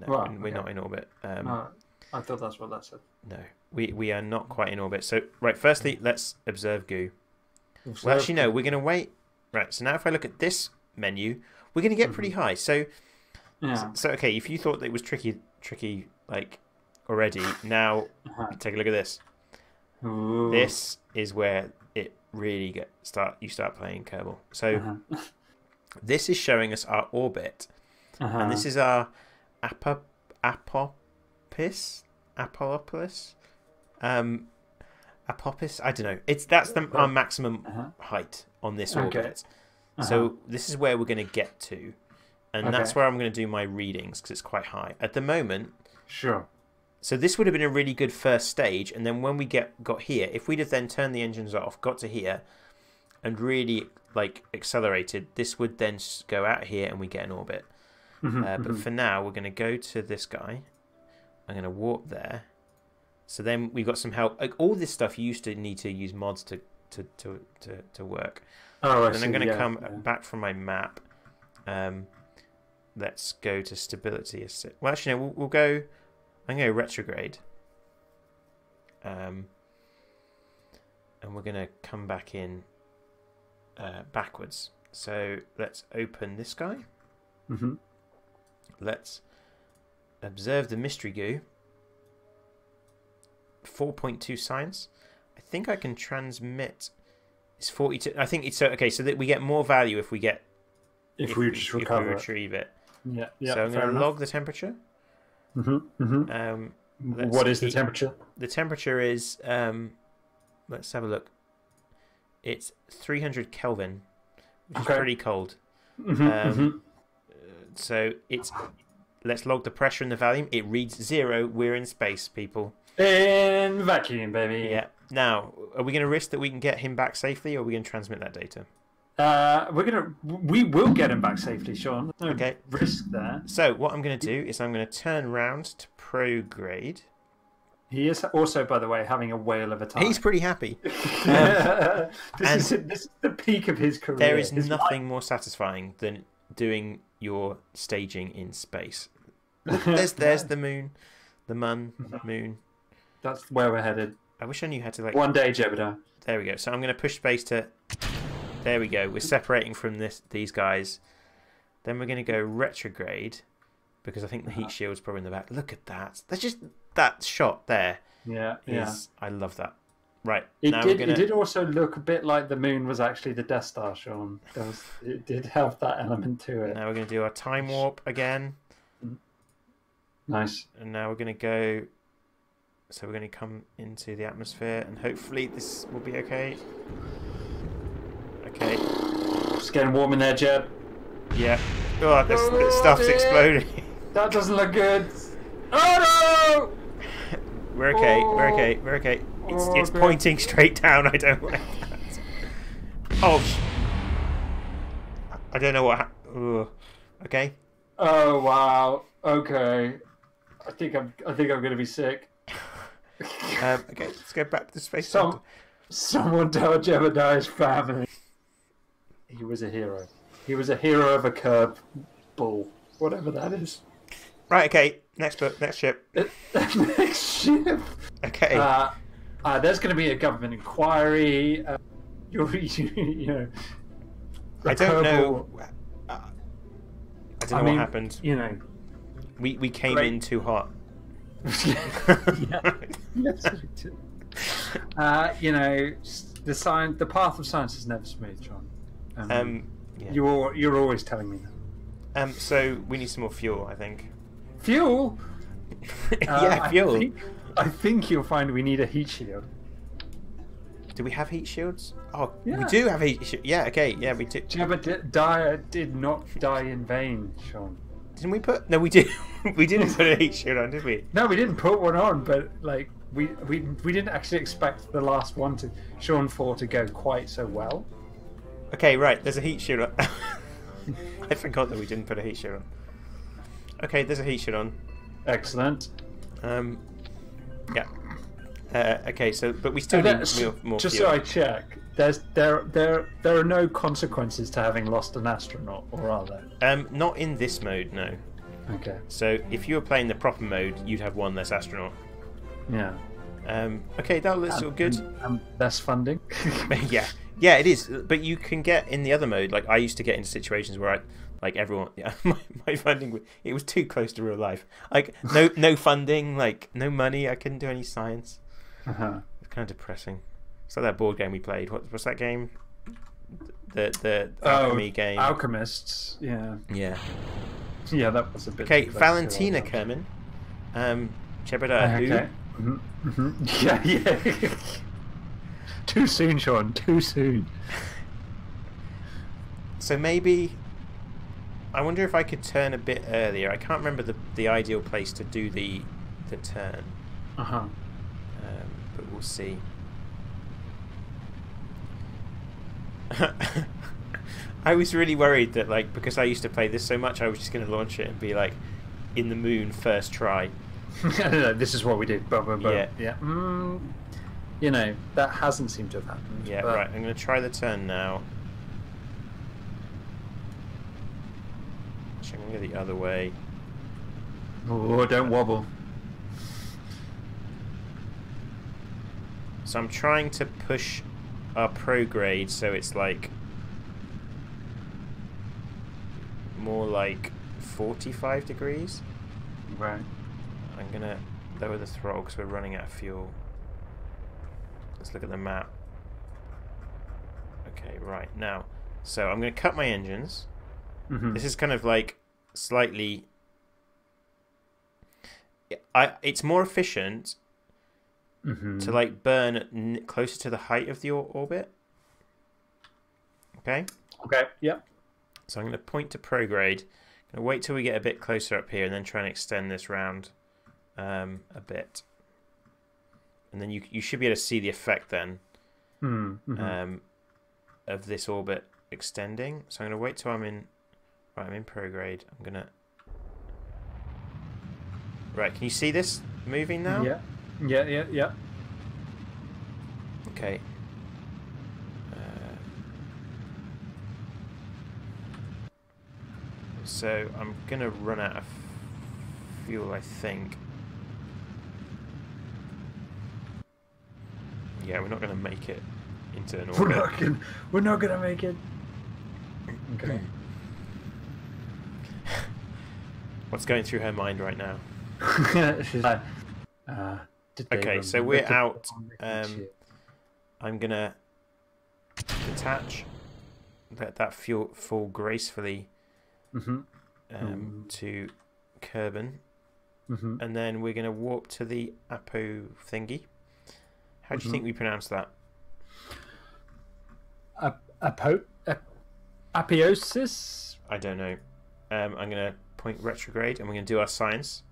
Wow, we're not in orbit. I thought that's what that said. No, we are not quite in orbit. So firstly, let's observe goo. Well, actually, no, we're going to wait. Right. So now, if I look at this menu, we're going to get pretty high. So, so okay, if you thought that it was tricky already, now take a look at this. Ooh. This is where it really you start playing Kerbal. So this is showing us our orbit, and this is our Apophis. Apophis. I don't know. That's our maximum height on this orbit. So this is where we're going to get to, and that's where I'm going to do my readings because it's quite high at the moment. Sure. So this would have been a really good first stage, and then when we got here, if we'd have then turned the engines off, got to here, and really accelerated, this would then go out here and we get an orbit. But for now, we're going to go to this guy. I'm going to warp there. So then we've got some help. All this stuff you used to need to use mods to work. Oh, I then see. I'm going to come back from my map. Let's go to stability. Well, actually, no, we'll go. I'm going to go retrograde. And we're going to come back in backwards. So let's open this guy. Let's observe the mystery goo. 4.2 science. I think I can transmit. It's 42. I think it's okay. So that we get more value if we retrieve it. Yeah. So I'm going to log the temperature. What is the temperature? The temperature is. Let's have a look. It's 300 Kelvin, which is pretty cold. So it's. Let's log the pressure and the volume. It reads 0. We're in space, people. In vacuum, baby. Yeah. Now, are we going to risk that we can get him back safely, or are we going to transmit that data? We will get him back safely, Sean. There's no risk there. So what I'm going to do is I'm going to turn round to prograde. He is also, by the way, having a whale of a time. He's pretty happy. This is the peak of his career. There is nothing more satisfying than doing your staging in space. There's the moon, the moon. That's where we're headed. I wish I knew how to like. One day, Jebediah. There we go. So I'm going to push space to. There we go. We're separating from these guys. Then we're going to go retrograde, because I think the heat shield's probably in the back. Look at that. That's just that shot there. Yeah. I love that. Right. It did also look a bit like the moon was actually the Death Star, Sean. It did have that element to it. Now we're going to do our time warp again. Nice. And now we're going to go. So we're going to come into the atmosphere, and hopefully this will be okay. Okay. It's getting warm in there, Jeb. Yeah. Oh, this stuff's exploding. That doesn't look good. Oh no! We're okay. It's pointing straight down. I don't like that. Oh. I don't know what happened. Okay. Oh wow. Okay. I think I'm going to be sick. Okay, let's go back to the space. Someone tell Jebediah's family. He was a hero. He was a hero of a Kerbal, whatever that is. Right. Okay. Next ship. Next ship. Okay. There's going to be a government inquiry. You know. I don't know. I don't know what happened. You know. We came in too hot. Yes, you know, the path of science is never smooth, John. Yeah. You're always telling me that. So we need some more fuel, I think. Fuel? Yeah, fuel. I think you'll find we need a heat shield. Do we have heat shields? Oh, yeah. We do have heat shields. Yeah, okay, yeah, we do. Jebediah did not die in vain, Sean. Didn't we put? No, we did. We didn't put a heat shield on, did we? No, we didn't put one on, but like we didn't actually expect the last one to Sean 4 to go quite so well. Okay, right. There's a heat shield on. I forgot that we didn't put a heat shield on. Okay, there's a heat shield on. Excellent. Yeah. Okay, so but we still need more just fuel. So I check. There are no consequences to having lost an astronaut, or are there? Not in this mode, no. Okay. So if you were playing the proper mode, you'd have one less astronaut. Yeah. Okay, that looks all good. Less funding. Yeah, it is. But you can get in the other mode. Like I used to get into situations where everyone, my funding, it was too close to real life. Like no funding, like no money. I couldn't do any science. It's kind of depressing. It's like that board game we played. What's that game? The alchemy game. Alchemists. Yeah. Yeah. Yeah, that was a bit. Okay, Valentina Kerman. Jebediah who? Okay. Yeah. Too soon, Sean. Too soon. So maybe. I wonder if I could turn a bit earlier. I can't remember the ideal place to do the turn. But we'll see. I was really worried that because I used to play this so much, I was just going to launch it and be like in the moon first try. No, this is what we do. Yeah. You know, that hasn't seemed to have happened. Yeah, right. I'm going to try the turn now. Actually, I'm going to go the other way. Oh, don't wobble. So I'm trying to push our prograde so it's like more like 45 degrees. Right. I'm going to lower the throttle because we're running out of fuel. Let's look at the map. Okay, right. Now, so I'm going to cut my engines. This is kind of like slightly... It's more efficient to like burn closer to the height of the orbit. Okay? Okay, yep. So I'm going to point to prograde. I'm going to wait till we get a bit closer up here and then try and extend this round a bit. And then you should be able to see the effect then of this orbit extending. So I'm going to wait till I'm in prograde. I'm going to... Right, can you see this moving now? Yeah. Yeah, yeah, yeah. Okay. So I'm gonna run out of fuel, I think. Yeah, we're not gonna make it into an orbit. We're not gonna make it. Okay. What's going through her mind right now? She's like, okay, so we're out. I'm gonna detach, let that fuel fall gracefully to Kerbal, and then we're gonna warp to the Apo thingy. How do you think we pronounce that? Apiosis? I don't know. I'm gonna point retrograde, and we're gonna do our science.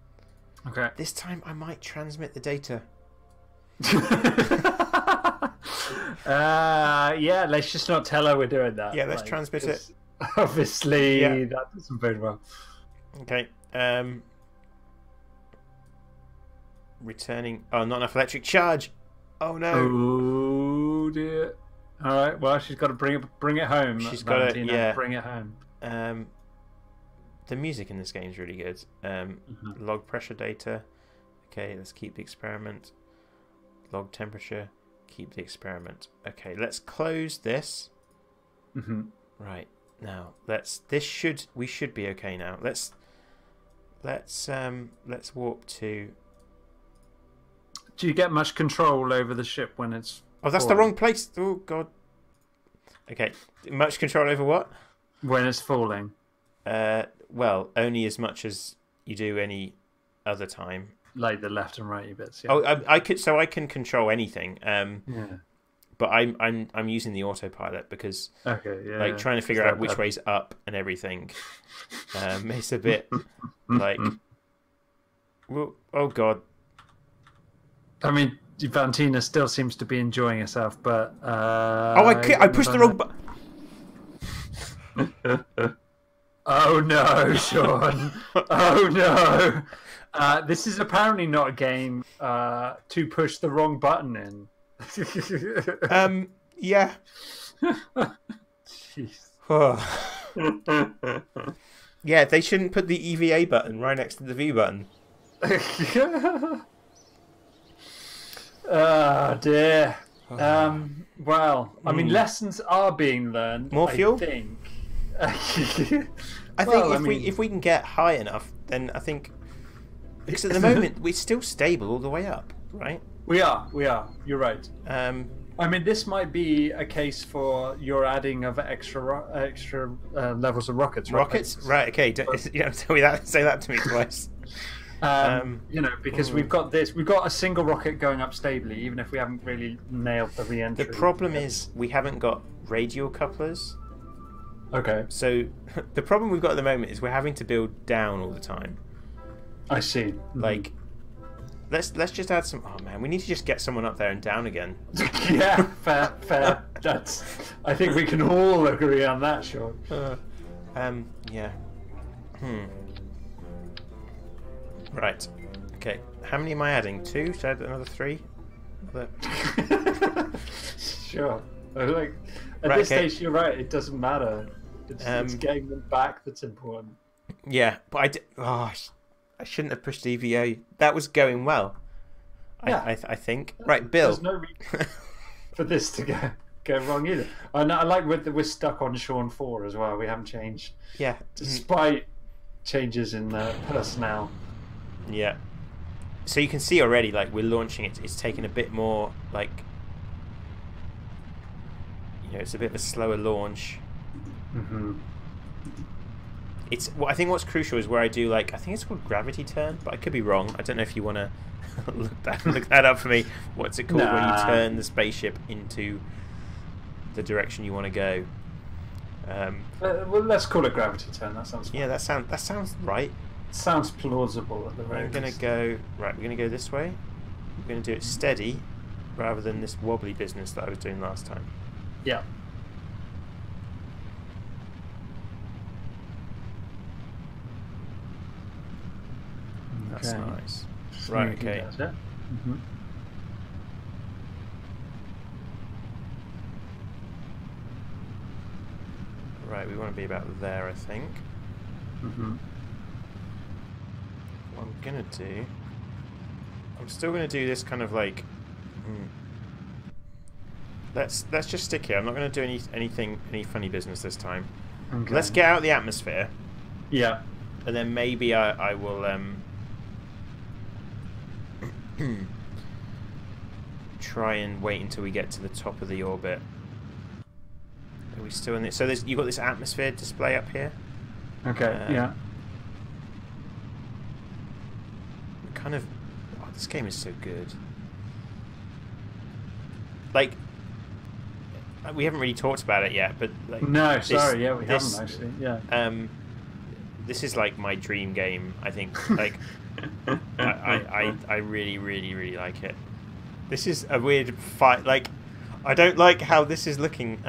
Okay. This time I might transmit the data. Yeah, let's just not tell her we're doing that. Yeah, let's transmit it. Obviously, that doesn't bode well. Okay. Returning. Oh, not enough electric charge. Oh no. Oh dear. All right. Well, she's got to bring it home. She's got to, yeah, bring it home. The music in this game is really good. Log pressure data. Okay, let's keep the experiment. Log temperature. Keep the experiment. Okay, let's close this. Right now, we should be okay now. Let's warp to. Do you get much control over the ship when it's? Oh, that's the wrong place. Oh god. Okay, much control over what? When it's falling. Well, only as much as you do any other time. Like the left and right bits. Yeah. Oh, I can control anything. Yeah. But I'm using the autopilot because like trying to figure out which way's up and everything. It's a bit like, well, oh god. I mean, Valentina still seems to be enjoying herself, but I pushed the wrong button. Oh no, Sean! Oh no! This is apparently not a game to push the wrong button in. Yeah. Jeez. Yeah, they shouldn't put the EVA button right next to the V button. Oh dear. Well, I mean, lessons are being learned. More fuel? I think. If we can get high enough, then I think, because at the moment we're still stable all the way up, right? We are. You're right. I mean, this might be a case for your adding of extra levels of rockets. Rockets, right? Okay. Don't tell me that. Say that to me twice. Because we've got a single rocket going up stably, even if we haven't really nailed the re-entry. The problem is we haven't got radial couplers. Okay. So the problem we've got at the moment is we're having to build down all the time. I see. Like, let's just add some. Oh man, we need to just get someone up there and down again. Yeah, fair. I think we can all agree on that, Sean. Yeah. Right. Okay. How many am I adding? 2? Should I add another 3? Sure. Like, at this stage, you're right. It doesn't matter. It's getting them back that's important. Yeah, but I shouldn't have pushed EVA. That was going well. Yeah. I think. Right, Bill. There's no reason for this to go wrong either. I like we're stuck on Sean 4 as well. We haven't changed. Yeah. Despite changes in the personnel. Yeah. So you can see already, like, we're launching it. It's taken a bit more, like, it's a bit of a slower launch. It's I think what's crucial is where I do, like, I think it's called gravity turn, but I could be wrong. I don't know if you want to look that up for me. What's it called when you turn the spaceship into the direction you want to go? Well, let's call it gravity turn. That sounds fine. Yeah, that sounds right. Sounds plausible at the very least. I'm gonna go right. We're gonna go this way. We're gonna do it steady, rather than this wobbly business that I was doing last time. Yeah. That's nice. Right. Okay. Right, we want to be about there, I think. What I'm gonna do... I'm still gonna do this kind of like... Let's just stick here. I'm not gonna do any funny business this time. Okay. Let's get out of the atmosphere. Yeah. And then maybe I will try and wait until we get to the top of the orbit. Are we still in it? So you've got this atmosphere display up here. Okay. Yeah. Kind of. Oh, this game is so good. Like, we haven't really talked about it yet, but like. No, sorry. Yeah, we haven't actually. Yeah. This is like my dream game. I think. Like, I really, really, really like it. This is a weird fight. Like, I don't like how this is looking.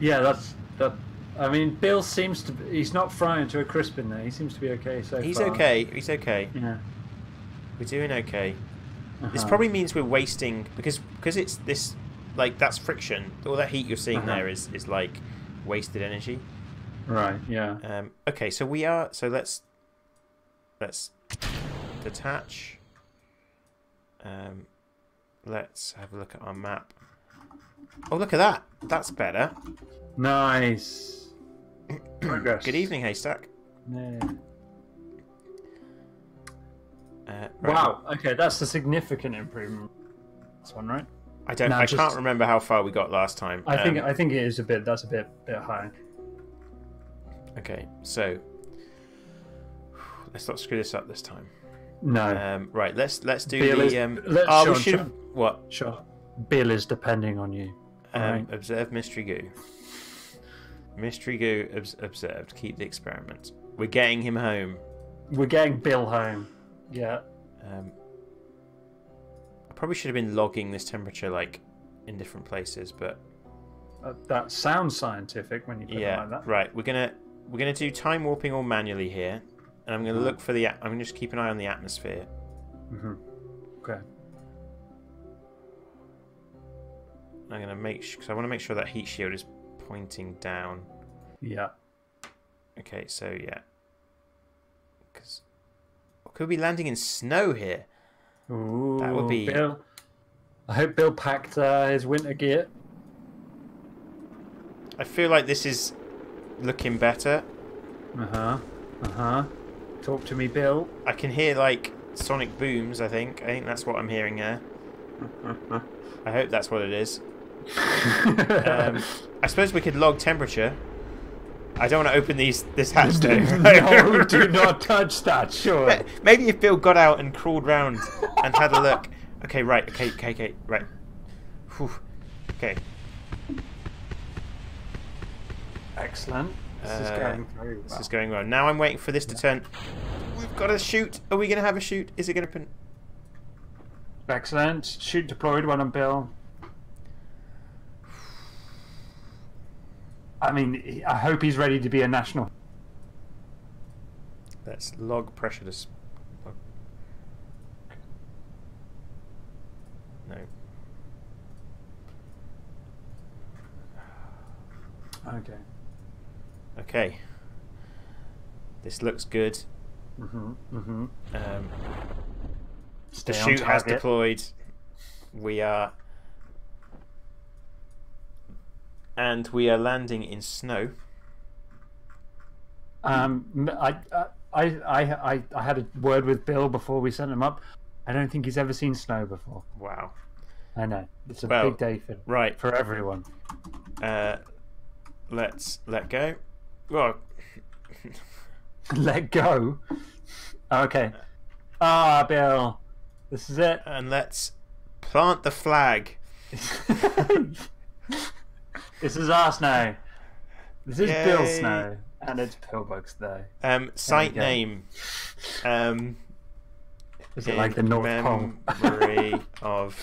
Yeah, that's that. I mean, Bill seems to. He's not frying to a crisp in there. He seems to be okay so far. He's okay. He's okay. Yeah. We're doing okay. This probably means we're wasting because it's this like that's friction. All that heat you're seeing there is like wasted energy. Right. Yeah. Okay. So we are. So let's detach. Let's have a look at our map. Oh, look at that. That's better. Nice. Progress. Good evening, Haystack. Yeah. Right. Wow. Okay, that's a significant improvement. This one, right? I can't remember how far we got last time. I think it is a bit. That's a bit high. Okay, so let's not screw this up this time. No. Right. Let's do Bill we should. What? Sure. Bill is depending on you. Right. Observe Mystery Goo. Mystery Goo observed. Keep the experiment. We're getting him home. We're getting Bill home. Yeah. I probably should have been logging this temperature like in different places, but that sounds scientific when you put it like that. Right. We're gonna do time warping all manually here, and I'm gonna look for I'm gonna just keep an eye on the atmosphere. Okay. I'm gonna make sure because I want to make sure that heat shield is pointing down. Yeah. Okay. So yeah. Because could we be landing in snow here? Ooh, that would be. Bill. I hope Bill packed his winter gear. I feel like this is looking better. Talk to me, Bill. I can hear like sonic booms. I think that's what I'm hearing here. I hope that's what it is. I suppose we could log temperature. I don't want to open this hatch though. No, do not touch that, sure. Maybe if Bill got out and crawled round and had a look. Okay, right. Okay, right. Whew. Okay. Excellent. This is going very well. This is going well. Now I'm waiting for this to turn. We've got to shoot. Are we going to have a shoot? Is it going to open? Excellent. Shoot deployed. One on Bill. I mean, I hope he's ready to be a national. Let's log pressure to. No. Okay. Okay. This looks good. The chute has deployed. We are. And we are landing in snow. I had a word with Bill before we sent him up. I don't think he's ever seen snow before. Wow. I know. It's a big day for everyone. Let's let go. Well, let go? Okay. Bill. This is it. And let's plant the flag. This is our snow. This is Yay. Bill's snow. And it's Pillbug's though. Site name. Is it like the North Pole? Memory of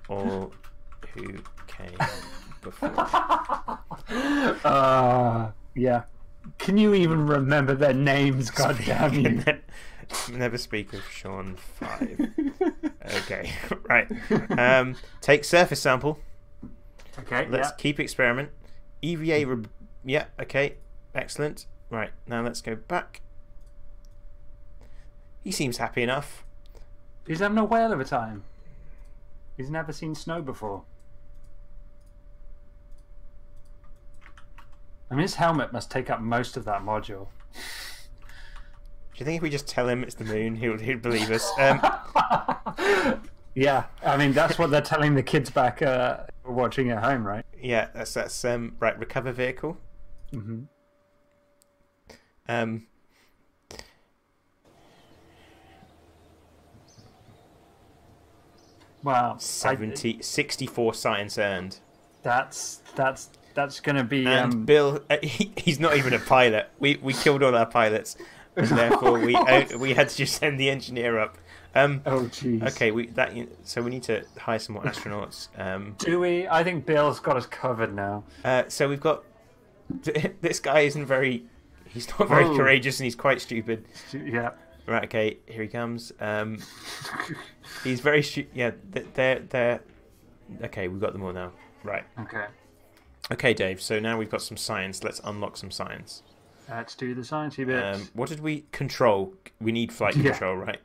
all who came before. Yeah. Can you even remember their names? God damn you! Never speak of Sean 5. Okay, right. Take surface sample. Okay. Let's keep experiment. EVA Yeah. Okay. Excellent. Right. Now let's go back. He seems happy enough. He's having a whale of a time. He's never seen snow before. I mean, his helmet must take up most of that module. Do you think if we just tell him it's the moon, he'd believe us? Yeah, I mean that's what they're telling the kids back watching at home, right? Yeah, that's right. Recover vehicle. Mm-hmm. Wow, 64 science earned. That's going to be. And Bill, he's not even a pilot. We killed all our pilots, and therefore we had to just send the engineer up. Oh jeez. Okay, so we need to hire some more astronauts. Do we? I think Bill's got us covered now. So we've got this guy isn't very. He's not very courageous, and he's quite stupid. Yeah. Right. Okay. Here he comes. He's very yeah. They're. Okay, we've got them all now. Right. Okay. Okay, Dave. So now we've got some science. Let's unlock some science. Let's do the sciencey bits. What did we control? We need flight control, right?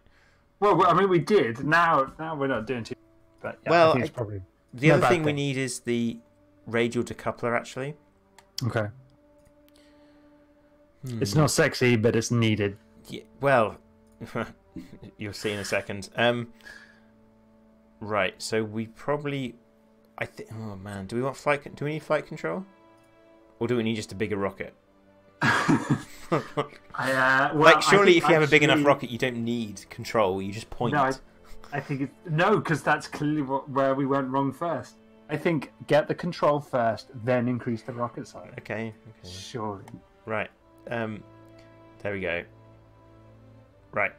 Well, I mean, we did. Now we're not doing too. But yeah, well, I think it's probably the other thing we need is the radial decoupler. Actually. Okay. It's not sexy, but it's needed. Yeah, well, you'll see in a second. Right. So we probably. I think. Oh man, do we want flight? Do we need flight control, or do we need just a bigger rocket? Surely, if you have a big enough rocket, you don't need control. You just point. No, I think because that's clearly where we went wrong first. I think get the control first, then increase the rocket size. Okay. Surely. Right. There we go. Right.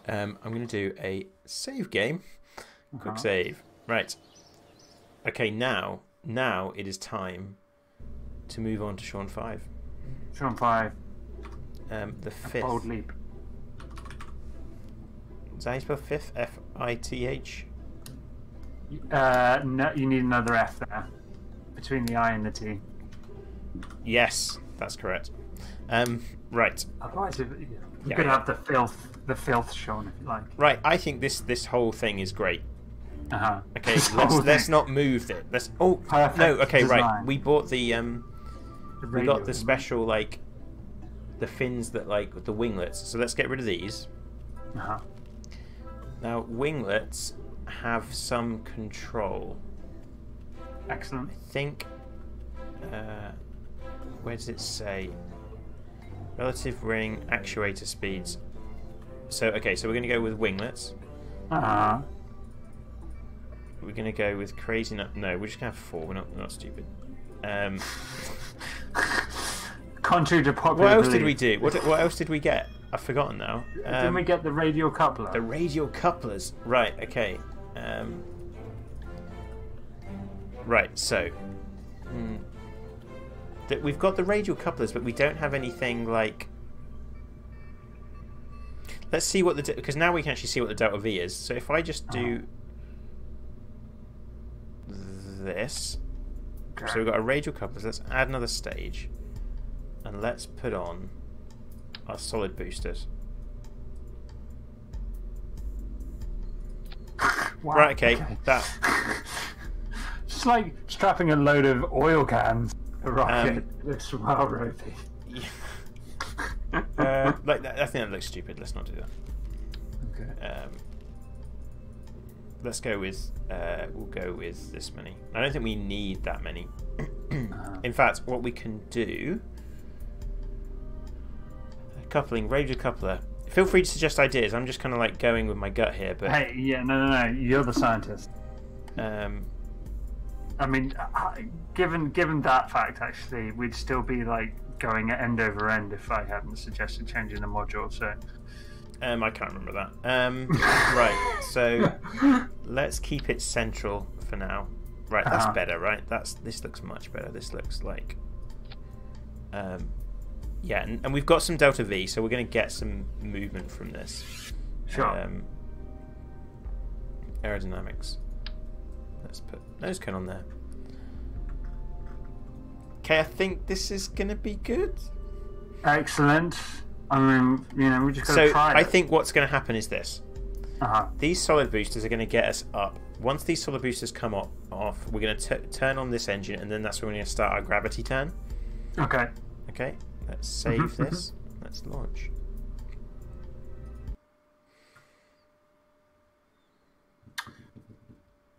I'm going to do a save game. Quick save. Right. Okay, now it is time to move on to Sean 5. Sean 5. The fifth. A bold leap. Is that how you spell fifth? F-I-T-H? No, you need another F there. Between the I and the T. Yes, that's correct. Right. Otherwise, you could have the filth shown if you like. Right, I think this whole thing is great. Okay, let's not move it. Let's. Oh perfect no. Okay, design. right. We bought we got the special the fins that the winglets. So let's get rid of these. Now winglets have some control. Excellent. I think. Where does it say? Relative ring actuator speeds. So okay, so we're going to go with winglets. We're going to go with crazy. No, we're just going to have 4. We're not stupid. Contrary to popular What else belief. did we do? What else did we get? I've forgotten now. Didn't we get the radial coupler? The radial couplers. Right. Okay. Right. So. We've got the radial couplers, but we don't have anything like. Let's see what because now we can actually see what the delta V is. So if I just do this, so we've got a radial couplers. Let's add another stage, and let's put on our solid boosters. Wow, right. Okay. That. Just like strapping a load of oil cans. A rocket. Looks well ropey. Yeah. I think that looks stupid. Let's not do that. Okay. Let's go with. We'll go with this many. I don't think we need that many. In fact, what we can do. Coupling, radial coupler. Feel free to suggest ideas. I'm just kind of going with my gut here, but. Hey, yeah, no. You're the scientist. I mean, given that fact, actually, we'd still be going end over end if I hadn't suggested changing the module. So, I can't remember that. Right, so let's keep it central for now. Right, that's better. Right, this looks much better. This looks like, yeah, and we've got some delta V, so we're going to get some movement from this. Sure. Aerodynamics. Let's put nose cone on there. Okay, I think this is gonna be good. Excellent. I mean, we just got to try it. I think what's going to happen is this. Uh-huh. These solid boosters are going to get us up. Once these solid boosters come off, we're going to turn on this engine, and then that's when we're going to start our gravity turn. Okay. Okay, let's save this. Let's launch.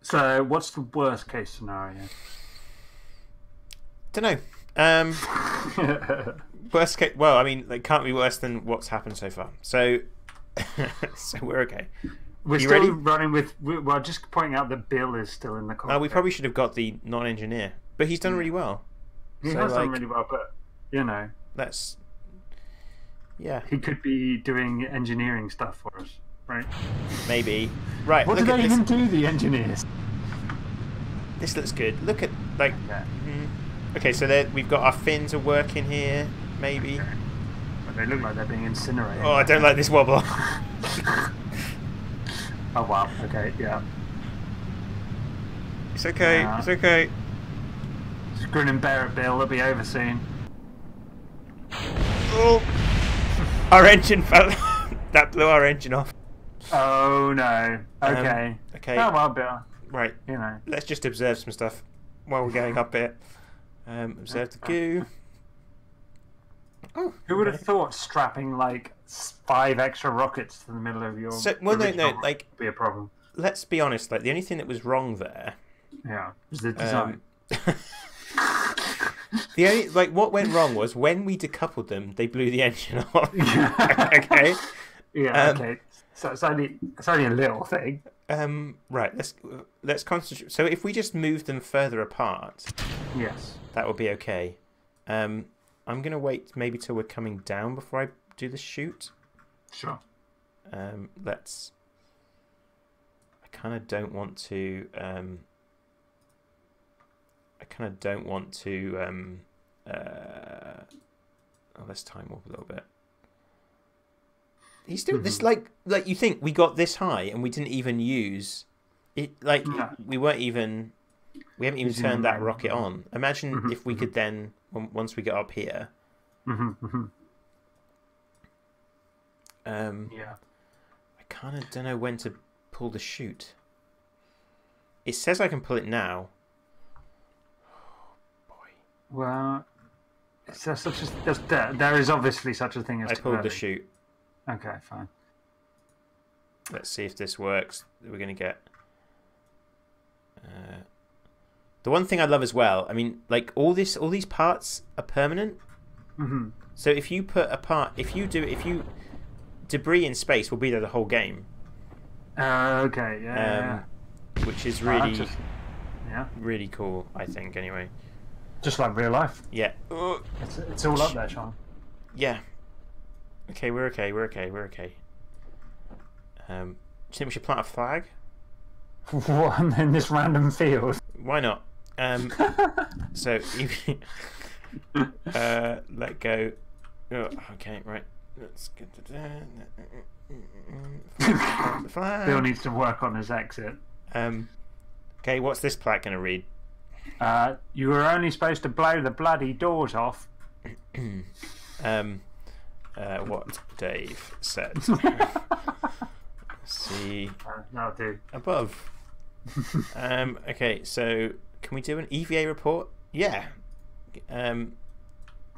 So, what's the worst case scenario? Don't know. Worst case, well, I mean, it can't be worse than what's happened so far. So, so we're okay. We're still ready? Running with. Well, just pointing out that Bill is still in the cockpit. Oh, we probably should have got the non-engineer, but he's done really well. He has done really well, but that's he could be doing engineering stuff for us, right? Maybe. Right. What do they even do, the engineers? This looks good. Look at Okay, so we've got our fins are working here. Maybe. But they look like they're being incinerated. Oh, I don't like this wobble. Oh wow. Okay. Yeah. It's okay. It's okay. Just grin and bear it, Bill. It'll be over soon. Oh! Our engine fell. That blew our engine off. Oh no. Okay. Okay. Oh well, Bill. Right. Let's just observe some stuff while we're going up it. Observe the goo. Oh, who would have thought strapping like 5 extra rockets to the middle of your no, like would be a problem? Let's be honest. Like the only thing that was wrong there, was the design. The only what went wrong was when we decoupled them, they blew the engine off. Okay. Yeah. Okay. So it's only a little thing. Right. Let's concentrate. So if we just move them further apart, yes, that would be okay. I'm gonna wait maybe till we're coming down before I do the shoot. Sure. Let's. I kind of don't want to. Let's time warp a little bit. He's doing this like you think we got this high and we didn't even use it. We haven't even turned that rocket on. Imagine if we could then once we get up here. I kind of don't know when to pull the chute. It says I can pull it now. Oh, boy. Well, there is obviously such a thing as. I pulled the chute. Okay, fine. Let's see if this works. We're going to get... the one thing I love as well, I mean, all these parts are permanent. So if you put a part... debris in space will be there the whole game. Okay, yeah. Which is really... really cool, I think, anyway. Just like real life. Yeah. It's all up there, Sean. Yeah. Okay, we're okay. Do you think we should plant a flag? What, in this random field? Why not? So, let go. Oh, okay, right. Let's get to that. Flag. Bill needs to work on his exit. Okay, what's this plaque going to read? You were only supposed to blow the bloody doors off. What Dave said. See. That'll do. Above. Okay, so can we do an EVA report? Yeah. Yeah,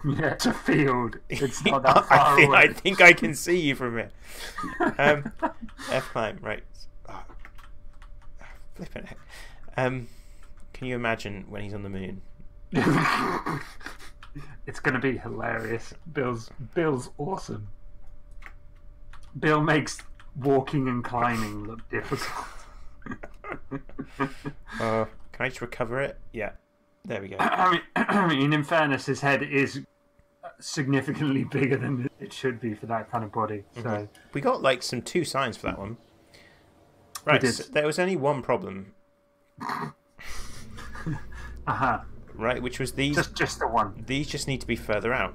it's a field. It's not that far away. I think I can see you from here. F climb, right. Flipping it. Can you imagine when he's on the moon? It's going to be hilarious. Bill's awesome. Bill makes walking and climbing look difficult. Can I just recover it? Yeah. There we go. I mean, in fairness, his head is significantly bigger than it should be for that kind of body. So we got some 2 signs for that one. Right. So there was only one problem. Right, which was these. Just the one. These just need to be further out.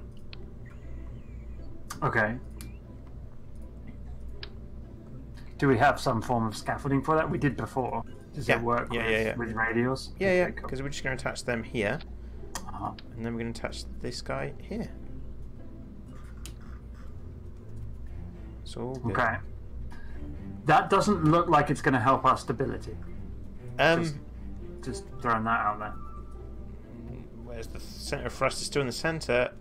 Okay. Do we have some form of scaffolding for that? We did before. Does it work with radials? Yeah, because we're just going to attach them here. And then we're going to attach this guy here. It's all good. Okay. That doesn't look like it's going to help our stability. Just throwing that out there. Where's the center of thrust? Is still in the center.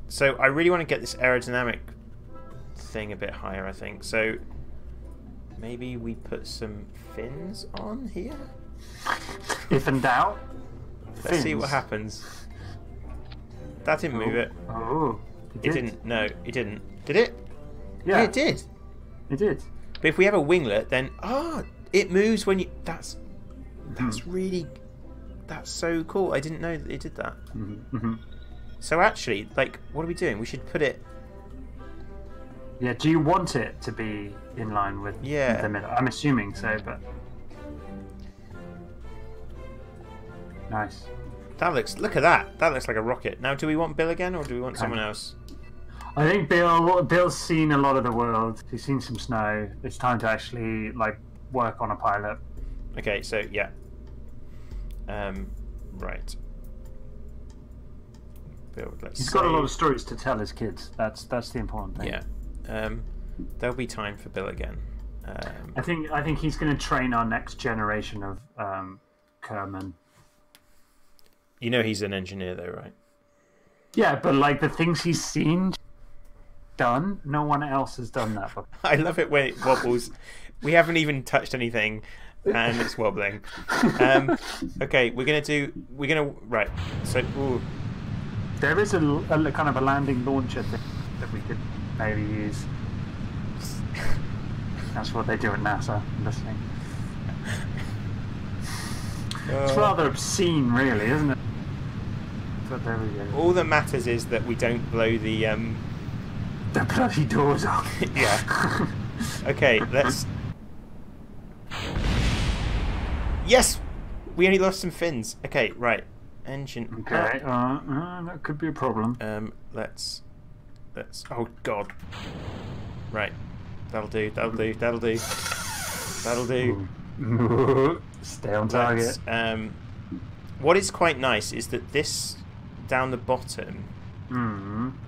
So I really want to get this aerodynamic thing a bit higher, I think. So maybe we put some fins on here? If in doubt, let's see what happens. That didn't move it. Oh, it didn't. No, it didn't. Did it? Yeah, it did. It did. But if we have a winglet, then it moves when you. That's really. That's so cool. I didn't know that it did that. So actually, like, what are we doing? We should put it. Yeah. Do you want it to be in line with the middle? I'm assuming so, but. Nice. That looks. Look at that. That looks like a rocket. Now, do we want Bill again, or do we want someone else? I think Bill's seen a lot of the world. He's seen some snow. It's time to actually work on a pilot. Okay, so yeah. Right. Bill, He's got a lot of stories to tell his kids. That's the important thing. Yeah. There'll be time for Bill again. I think he's going to train our next generation of Kerman. You know he's an engineer though, right? Yeah, but the things he's seen done, no one else has done that before. I love it when it wobbles. We haven't even touched anything and it's wobbling. Okay, right. So there is a kind of a landing launcher thing that we could maybe use. That's what they do at NASA, I'm listening. It's rather obscene, really, isn't it? But there we go. All that matters is that we don't blow the bloody doors off. Yeah. Okay, let's. Yes, we only lost some fins. Okay, right. Engine. Okay. That could be a problem. Let's. Oh God. Right. That'll do. Stay on target. What is quite nice is that this down the bottom,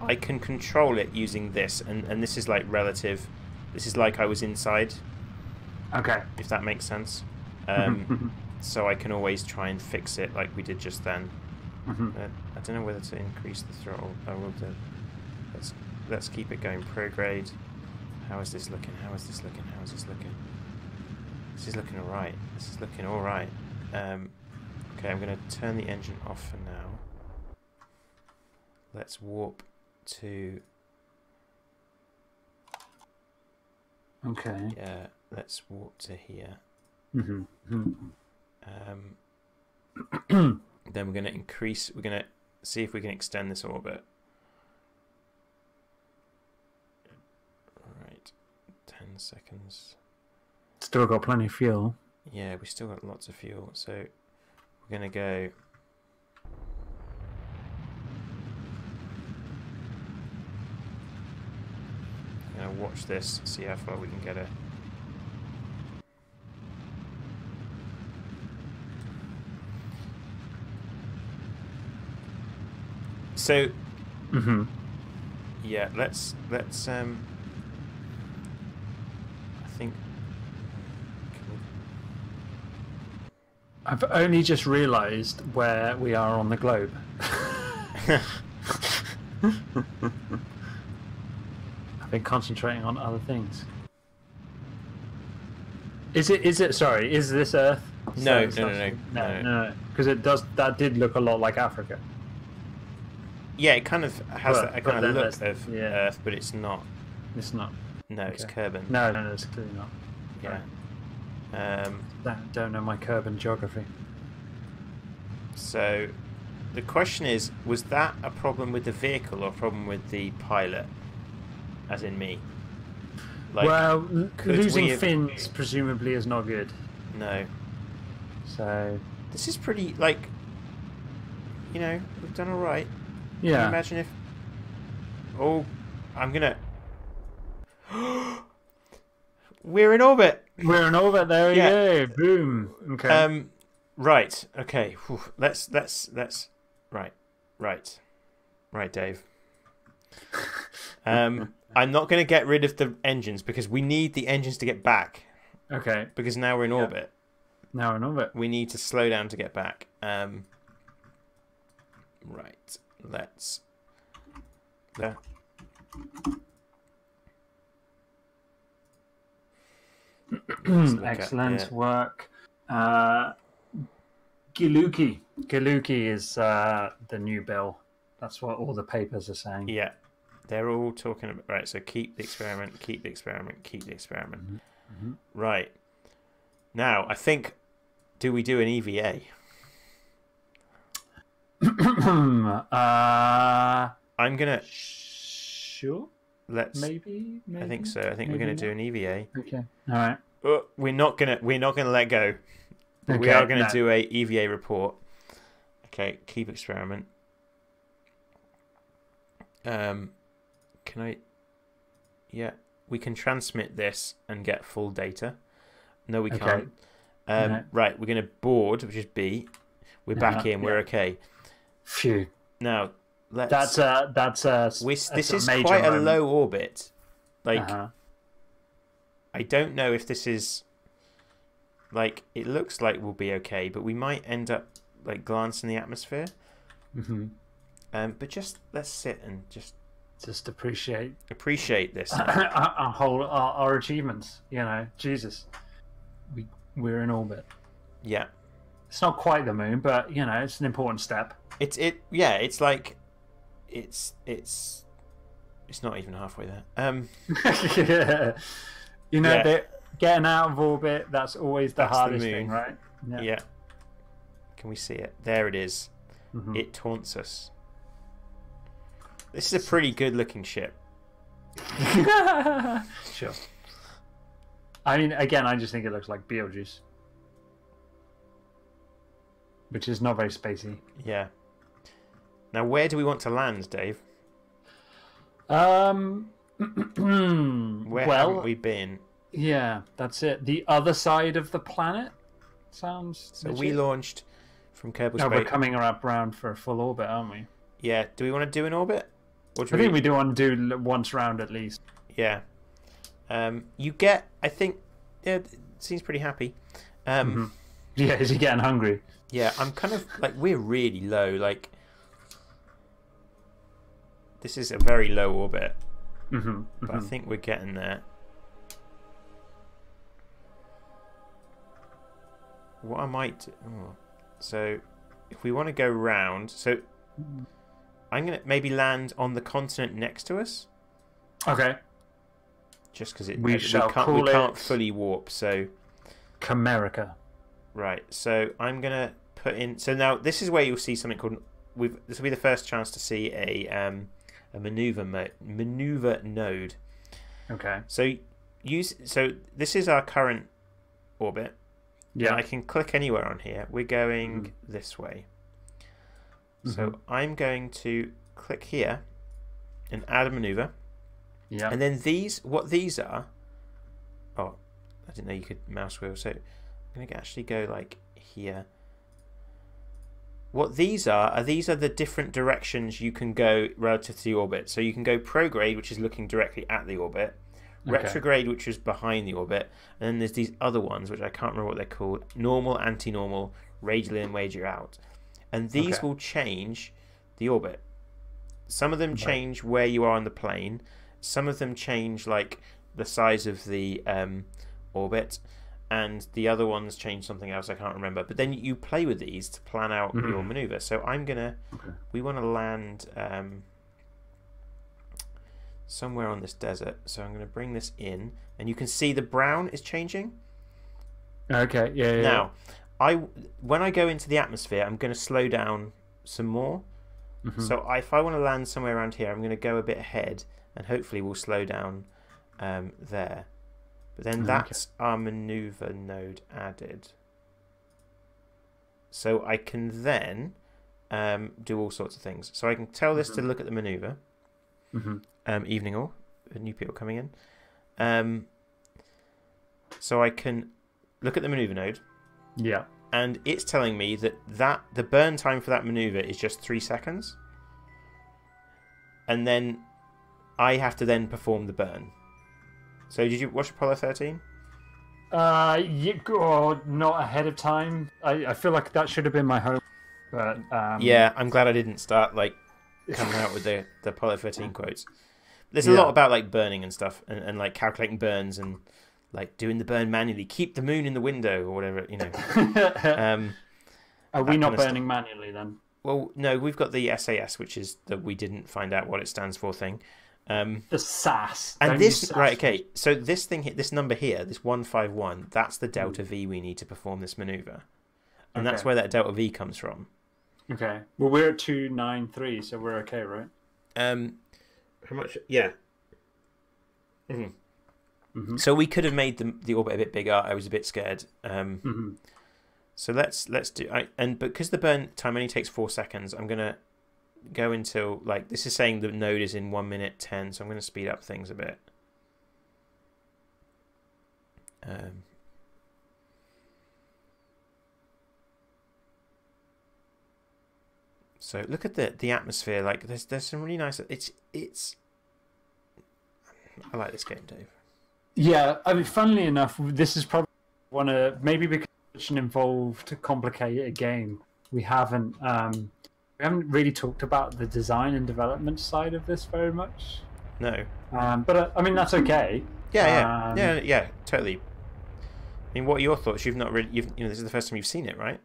I can control it using this, and this is like relative. This is like I was inside. Okay. If that makes sense. So I can always try and fix it like we did just then. I don't know whether to increase the throttle. I will do. Let's keep it going. Prograde. How is this looking? This is looking alright. Okay, I'm going to turn the engine off for now. Let's warp to... Okay. Yeah, let's warp to here. Then we're going to increase... We're going to see if we can extend this orbit. Right. 10 seconds. Still got plenty of fuel. Yeah, we still got lots of fuel, so we're going to go... I'm going to watch this, see how far we can get it. So, yeah, let's I think... I've only just realised where we are on the globe. I've been concentrating on other things. Is it? Sorry, is this Earth? No. Because it does. That did look a lot like Africa. Yeah, it kind of has that kind of look of Earth, but it's not. It's not. No, okay. It's Kerbal. No, it's clearly not. Yeah. Don't know my Kerbal geography. So, the question is, was that a problem with the vehicle or a problem with the pilot? As in me? Well, losing fins presumably is not good. No. So... This is pretty, we've done alright. Yeah. Can you imagine if... Oh, I'm gonna... We're in orbit! We're in orbit, there we go. Boom. Okay. Right, okay. Let's Right, Dave. I'm not going to get rid of the engines because we need the engines to get back. Okay. Because now we're in orbit. Now we're in orbit. We need to slow down to get back. Right. Let's. There. Excellent work. Giluki. Giluki is the new bill. That's what all the papers are saying. Yeah. They're all talking about... Right, so keep the experiment, keep the experiment, keep the experiment. Mm-hmm. Right. Now, I think... Do we do an EVA? I'm going to... Sure. Let's... Maybe. I think so. I think we're going to do an EVA. Okay. All right. We're not gonna let go. But okay, we are gonna do a EVA report. Okay, keep experiment. Can I? Yeah, we can transmit this and get full data. No, we can't. No. Right, we're gonna board, which is B. We're back in. We're okay. Phew. Now let's. This is major quite moment. a low orbit. Like. I don't know if this is like it looks like we'll be okay, but we might end up like glancing the atmosphere. But just let's sit and just appreciate this. our achievements. You know, Jesus, we're in orbit. Yeah, it's not quite the moon, but you know, it's an important step. It's like it's not even halfway there. Yeah. You know, getting out of orbit, that's always the hardest thing, right? Yeah. Can we see it? There it is. It taunts us. This is a pretty good looking ship. Sure. I mean, again, I just think it looks like Beetlejuice. Which is not very spacey. Yeah. Now, where do we want to land, Dave? Where haven't we been? Yeah, that's it. The other side of the planet sounds. So legit. We launched from Kerbal Space. We're coming around for a full orbit, aren't we? Yeah. Do we want to do an orbit? I think we do want to do once round at least. Yeah. You get. I think. Yeah, it seems pretty happy. Yeah, is he getting hungry? Yeah, I'm kind of like we're really low. Like this is a very low orbit. But I think we're getting there. What I might do... So, if we want to go round... So, I'm going to maybe land on the continent next to us. Okay. Just because we can't fully warp, so... Camerica. Right, so I'm going to put in... So now, this is where you'll see something called... This will be the first chance to see a maneuver node. Okay. So this is our current orbit. Yeah. And I can click anywhere on here. We're going this way. So I'm going to click here and add a maneuver. Yeah. And then what these are. Oh, I didn't know you could mouse wheel. So I'm going to actually go like here. What these are the different directions you can go relative to the orbit. So you can go prograde, which is looking directly at the orbit, retrograde, which is behind the orbit, and then there's these other ones, which I can't remember what they're called: normal, anti-normal, radial in, radial out. And these will change the orbit. Some of them change where you are on the plane. Some of them change like the size of the orbit. And the other ones change something else I can't remember. But then you play with these to plan out your maneuver. So I'm gonna. We want to land somewhere on this desert. So I'm gonna bring this in, and you can see the brown is changing. Okay. Yeah. Now, when I go into the atmosphere, I'm gonna slow down some more. So if I want to land somewhere around here, I'm gonna go a bit ahead, and hopefully we'll slow down there. But then that's our maneuver node added. So I can then do all sorts of things. So I can tell this to look at the maneuver. Evening all, new people coming in. Yeah. So I can look at the maneuver node. Yeah. and it's telling me that the burn time for that maneuver is just 3 seconds, and then I have to then perform the burn. So did you watch Apollo 13? Not ahead of time. I feel like that should have been my home. But yeah, I'm glad I didn't start like coming out with the Apollo 13 quotes. There's a lot about like burning and stuff, and like calculating burns and like doing the burn manually. Keep the moon in the window or whatever, you know. Are we not burning manually then? Well, no, we've got the SAS, which is the we didn't find out what it stands for thing. The SAS. And this, right, okay, so this thing, this number here, this 151, that's the delta V we need to perform this maneuver. And that's where that delta V comes from. Okay. Well, we're at 293, so we're okay, right? How much? Yeah. So we could have made the orbit a bit bigger. I was a bit scared. So let's do, and because the burn time only takes 4 seconds, I'm gonna go until like this is saying the node is in 1 minute 10, so I'm gonna speed up things a bit. So look at the atmosphere. Like there's some really nice. It's. I like this game, Dave. Yeah, I mean, funnily enough, this is probably maybe because it's such an involved, complicated game. We haven't really talked about the design and development side of this very much. No. But I mean that's okay. Yeah, totally. I mean, what are your thoughts? You've not really, this is the first time you've seen it, right?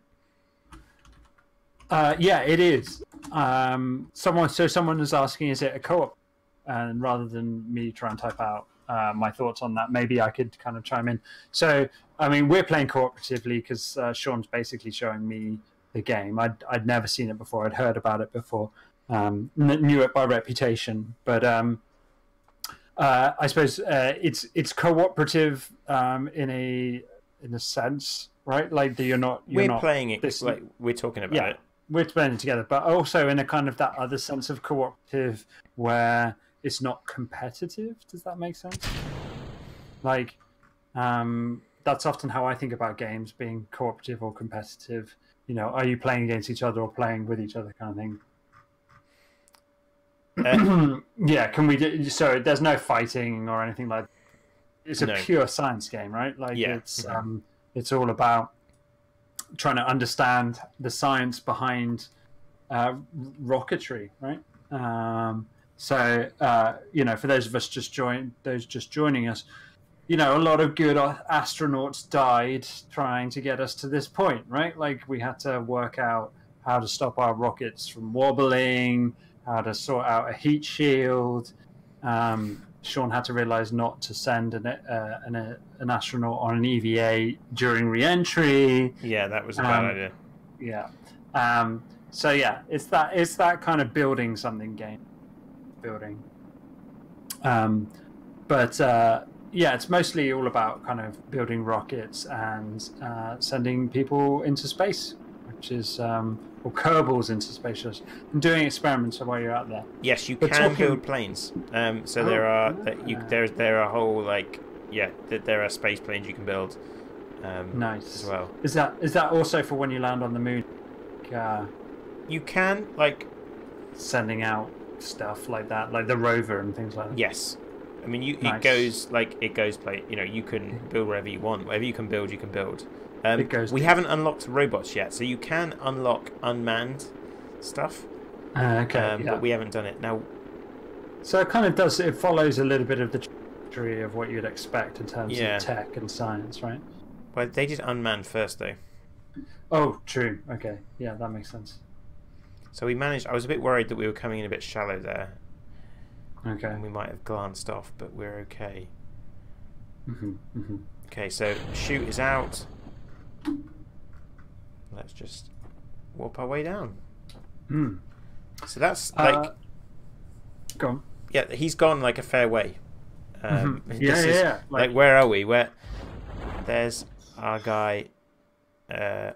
Yeah, it is. Someone was asking, is it a co-op? And rather than me try and type out my thoughts on that, maybe I could kind of chime in. So, I mean, we're playing cooperatively because Sean's basically showing me the game. I'd never seen it before. I'd heard about it before. Knew it by reputation, but I suppose it's cooperative in a sense, right? Like we're playing it like we're talking about it. We're playing it together, but also in a kind of that other sense of cooperative where it's not competitive. Does that make sense? Like, that's often how I think about games being cooperative or competitive. You know, are you playing against each other or playing with each other, kind of thing. Yeah, can we do so? There's no fighting or anything like that. It's a pure science game, right? Like, it's all about trying to understand the science behind rocketry, right? So for those of us just joining us, a lot of good astronauts died trying to get us to this point, right? Like, we had to work out how to stop our rockets from wobbling, how to sort out a heat shield. Sean had to realize not to send an astronaut on an EVA during re-entry. Yeah, that was a bad idea. Yeah. So yeah, it's that kind of building something game. It's mostly all about kind of building rockets and sending people into space, which is or Kerbals into space, and doing experiments while you're out there. Yes, you can build planes. So there are there are whole there are space planes you can build. Nice as well. Is that also for when you land on the moon? You can sending out stuff like that, like the rover and things like that. Yes, I mean it goes play. You can build wherever you want. Whatever you can build, you can build. We haven't unlocked robots yet, so you can unlock unmanned stuff. But we haven't done it now. So it kind of it follows a little bit of the trajectory of what you'd expect in terms of tech and science, right? Well, they did unmanned first, though. Oh, true. Okay, yeah, that makes sense. So we managed. I was a bit worried that we were coming in a bit shallow there. Okay. And we might have glanced off, but we're okay. Mm-hmm. Okay, so chute is out. Let's just warp our way down. So that's go on. Yeah, he's gone like a fair way. Yeah. Like, where are we? There's our guy. Oh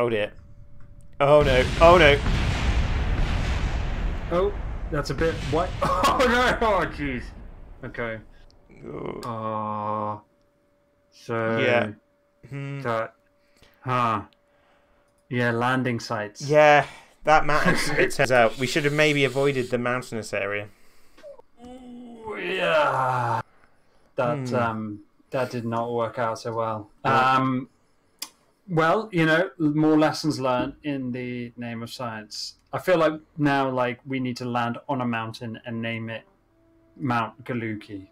dear. Oh no. Oh, that's a bit what? Oh no! Oh jeez. Okay. So yeah. But, yeah, landing sites. Yeah, that matters. It turns out we should have maybe avoided the mountainous area. Ooh, yeah, that did not work out so well. Well, more lessons learned in the name of science. I feel like now, we need to land on a mountain and name it Mount Galuki.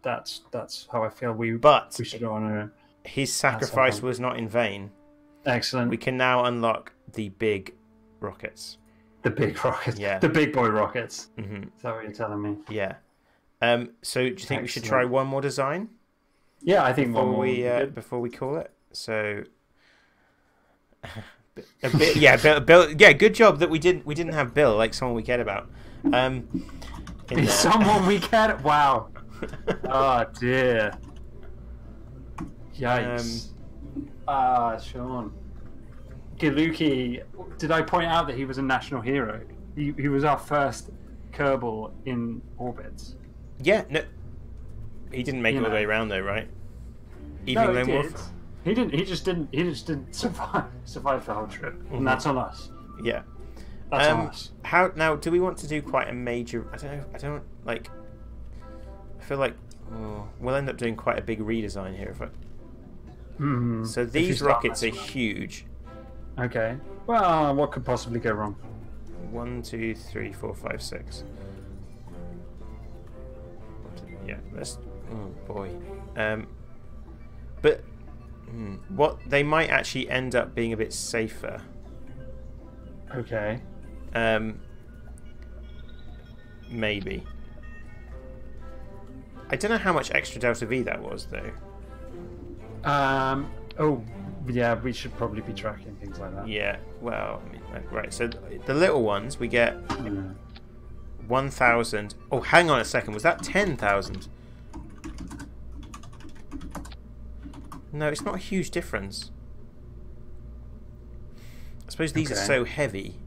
That's how I feel. We should honor. His sacrifice was not in vain. Excellent. We can now unlock the big rockets. The big rockets. Yeah. The big boy rockets. Mm-hmm. Is that what you're telling me? Yeah. So do you think we should try one more design? Yeah, I think before we call it. So. Bill. Yeah, good job that we didn't have Bill, like someone we cared about. Someone we cared. Wow. Oh dear. Yikes. Sean. Galuki. Did I point out that he was a national hero? He was our first Kerbal in orbit. Yeah. No. He didn't make it all the way around though, right? Even Lone Wolf. He didn't. He just didn't survive the whole trip, and that's on us. Yeah, that's on us. How now? Do we want to do quite a major? I don't like. I feel like we'll end up doing quite a big redesign here. So these rockets are huge. Okay. Well, what could possibly go wrong? 1, 2, 3, 4, 5, 6. Yeah. Let's. Oh boy. But. What they might actually end up being a bit safer. Okay. Maybe. I don't know how much extra delta V that was though. Oh, yeah. We should probably be tracking things like that. Yeah. Well, I mean, right. So the little ones we get 1,000. Oh, hang on a second. Was that 10,000? No, it's not a huge difference. I suppose these are so heavy.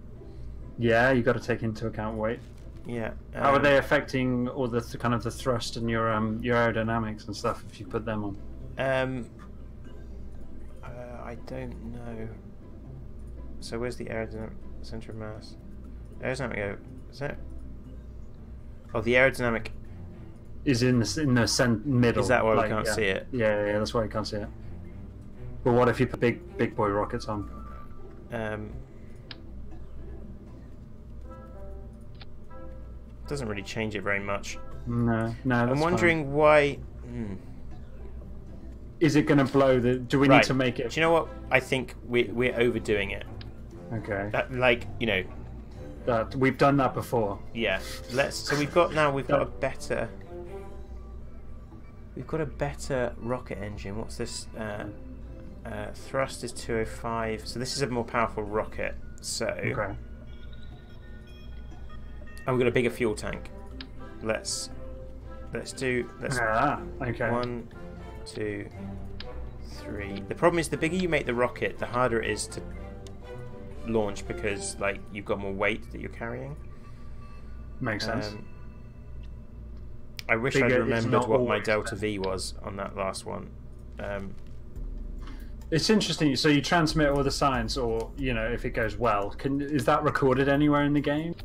Yeah, you got to take into account weight. Yeah. How are they affecting all the kind of the thrust and your aerodynamics and stuff if you put them on? I don't know. So where's the aerodynamic center of mass? Aerodynamic. Is that? Oh, the aerodynamic. Is in the middle. Is that why we can't see it? Yeah, that's why you can't see it. But what if you put big boy rockets on? Doesn't really change it very much. No. I'm wondering why. Is it going to blow the? Do we need to make it? Do you know what? I think we're overdoing it. Okay. That we've done that before. Yeah. So we've got a better. We've got a better rocket engine. What's this? Thrust is 205. So this is a more powerful rocket. So. Okay. And we've got a bigger fuel tank. Let's do. Okay. 1, 2, 3. The problem is the bigger you make the rocket, the harder it is to launch because you've got more weight that you're carrying. Makes sense. I wish I'd remembered what my delta V was on that last one. It's interesting. So you transmit all the science, or if it goes well, is that recorded anywhere in the game?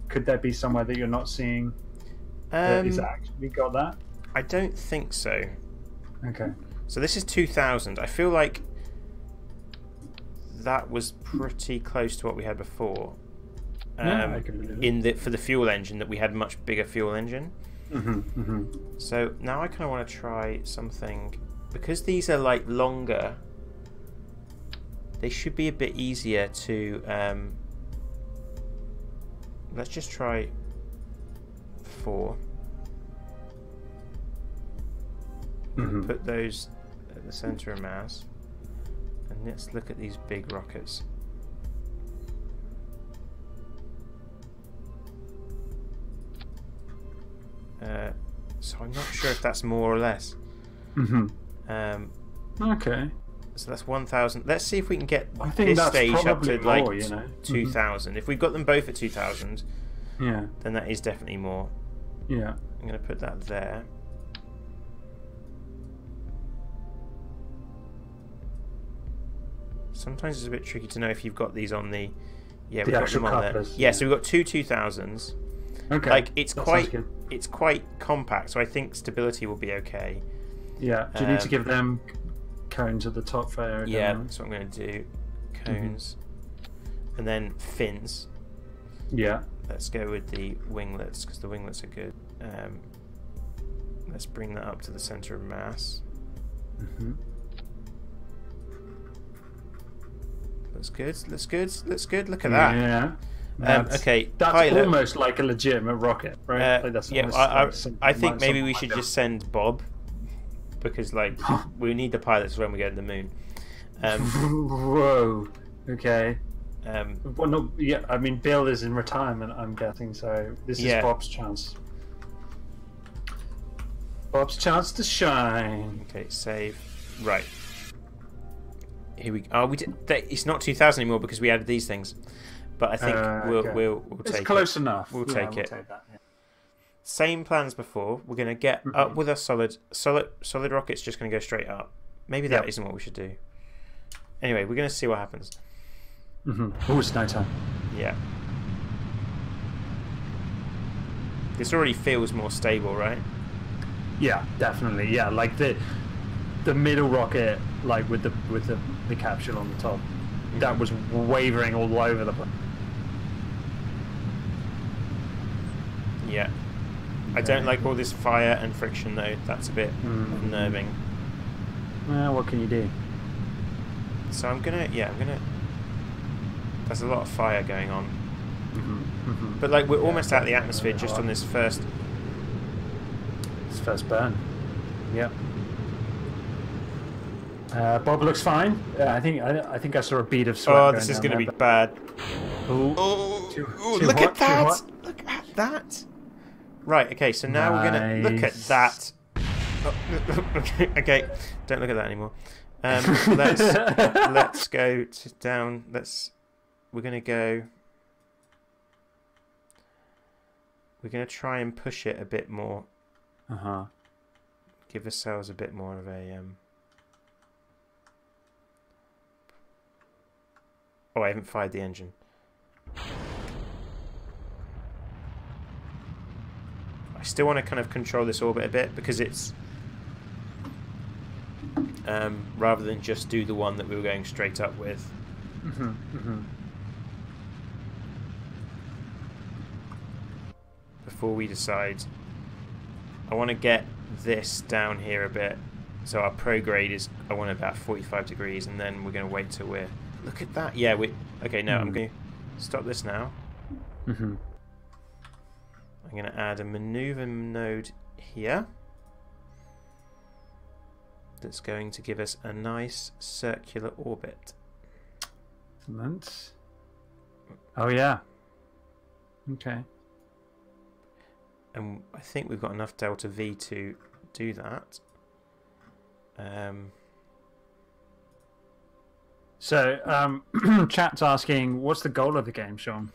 Could there be somewhere that you're not seeing? Is actually got that? I don't think so. Okay. So this is 2000. I feel like that was pretty close to what we had before. For the fuel engine, that we had a much bigger fuel engine. So now I kind of want to try something, because these are longer. They should be a bit easier to. Let's just try 4. Put those at the center of mass, and let's look at these big rockets. So I'm not sure if that's more or less. Okay. So that's 1,000. Let's see if we can get this stage up to more, 2,000. If we've got them both at 2,000, then that is definitely more. Yeah. I'm going to put that there. Sometimes it's a bit tricky to know if you've got these on the. Yeah, The we've got actual them on there. couplers, Yeah, so we've got two 2000s. Okay. Like it's that sounds quite good. it's quite compact, so I think stability will be okay. Yeah. Do you need to give them cones at the top for aerodynamics? Yeah, that's what I'm going to do. Cones, and then fins. Yeah. Let's go with the winglets because the winglets are good. Let's bring that up to the center of mass. Looks good. Looks good. Looks good. Look at that. Yeah. Okay. That's pilot. almost like a legitimate rocket, right? Like that's Yeah, almost I think maybe we something should like just send Bob because like we need the pilots when we go to the moon. Whoa. Okay. Well, no, yeah. I mean, Bill is in retirement, I'm guessing. So this is Bob's chance. Bob's chance to shine. Okay, save. Right. Here we go. Oh, we did. It's not 2000 anymore because we added these things. But I think we'll take it. It's close enough. We'll take it. Take that, yeah. Same plans before. We're going to get up with a solid rocket's just going to go straight up. Maybe that isn't what we should do. Anyway, we're going to see what happens. Oh, it's night time. Yeah. This already feels more stable, right? Yeah, definitely. Yeah, like the middle rocket, like with the capsule on the top, that was wavering all over the place. Yeah. I don't like all this fire and friction though. That's a bit unnerving. Well, what can you do? So I'm gonna. There's a lot of fire going on. But like we're almost out of the atmosphere just on this first. This first burn. Yep. Bob looks fine. I think I saw a bead of sweat. Oh, this is going to be bad. Oh, look at that! Look at that! Right. Okay. So now we're going to look at that. Okay. Don't look at that anymore. Let's go down. We're going to go. We're going to try and push it a bit more. Give ourselves a bit more of a. Oh, I haven't fired the engine. I still want to kind of control this orbit a bit because it's rather than just do the one that we were going straight up with. Before we decide, I want to get this down here a bit. So our prograde is, I want about 45 degrees, and then we're going to wait till we're. Look at that. Yeah, okay, no, I'm going to stop this now. I'm going to add a maneuver node here. That's going to give us a nice circular orbit. Excellent. Oh, yeah. Okay. And I think we've got enough delta V to do that. So, chat's asking, what's the goal of the game, Sean?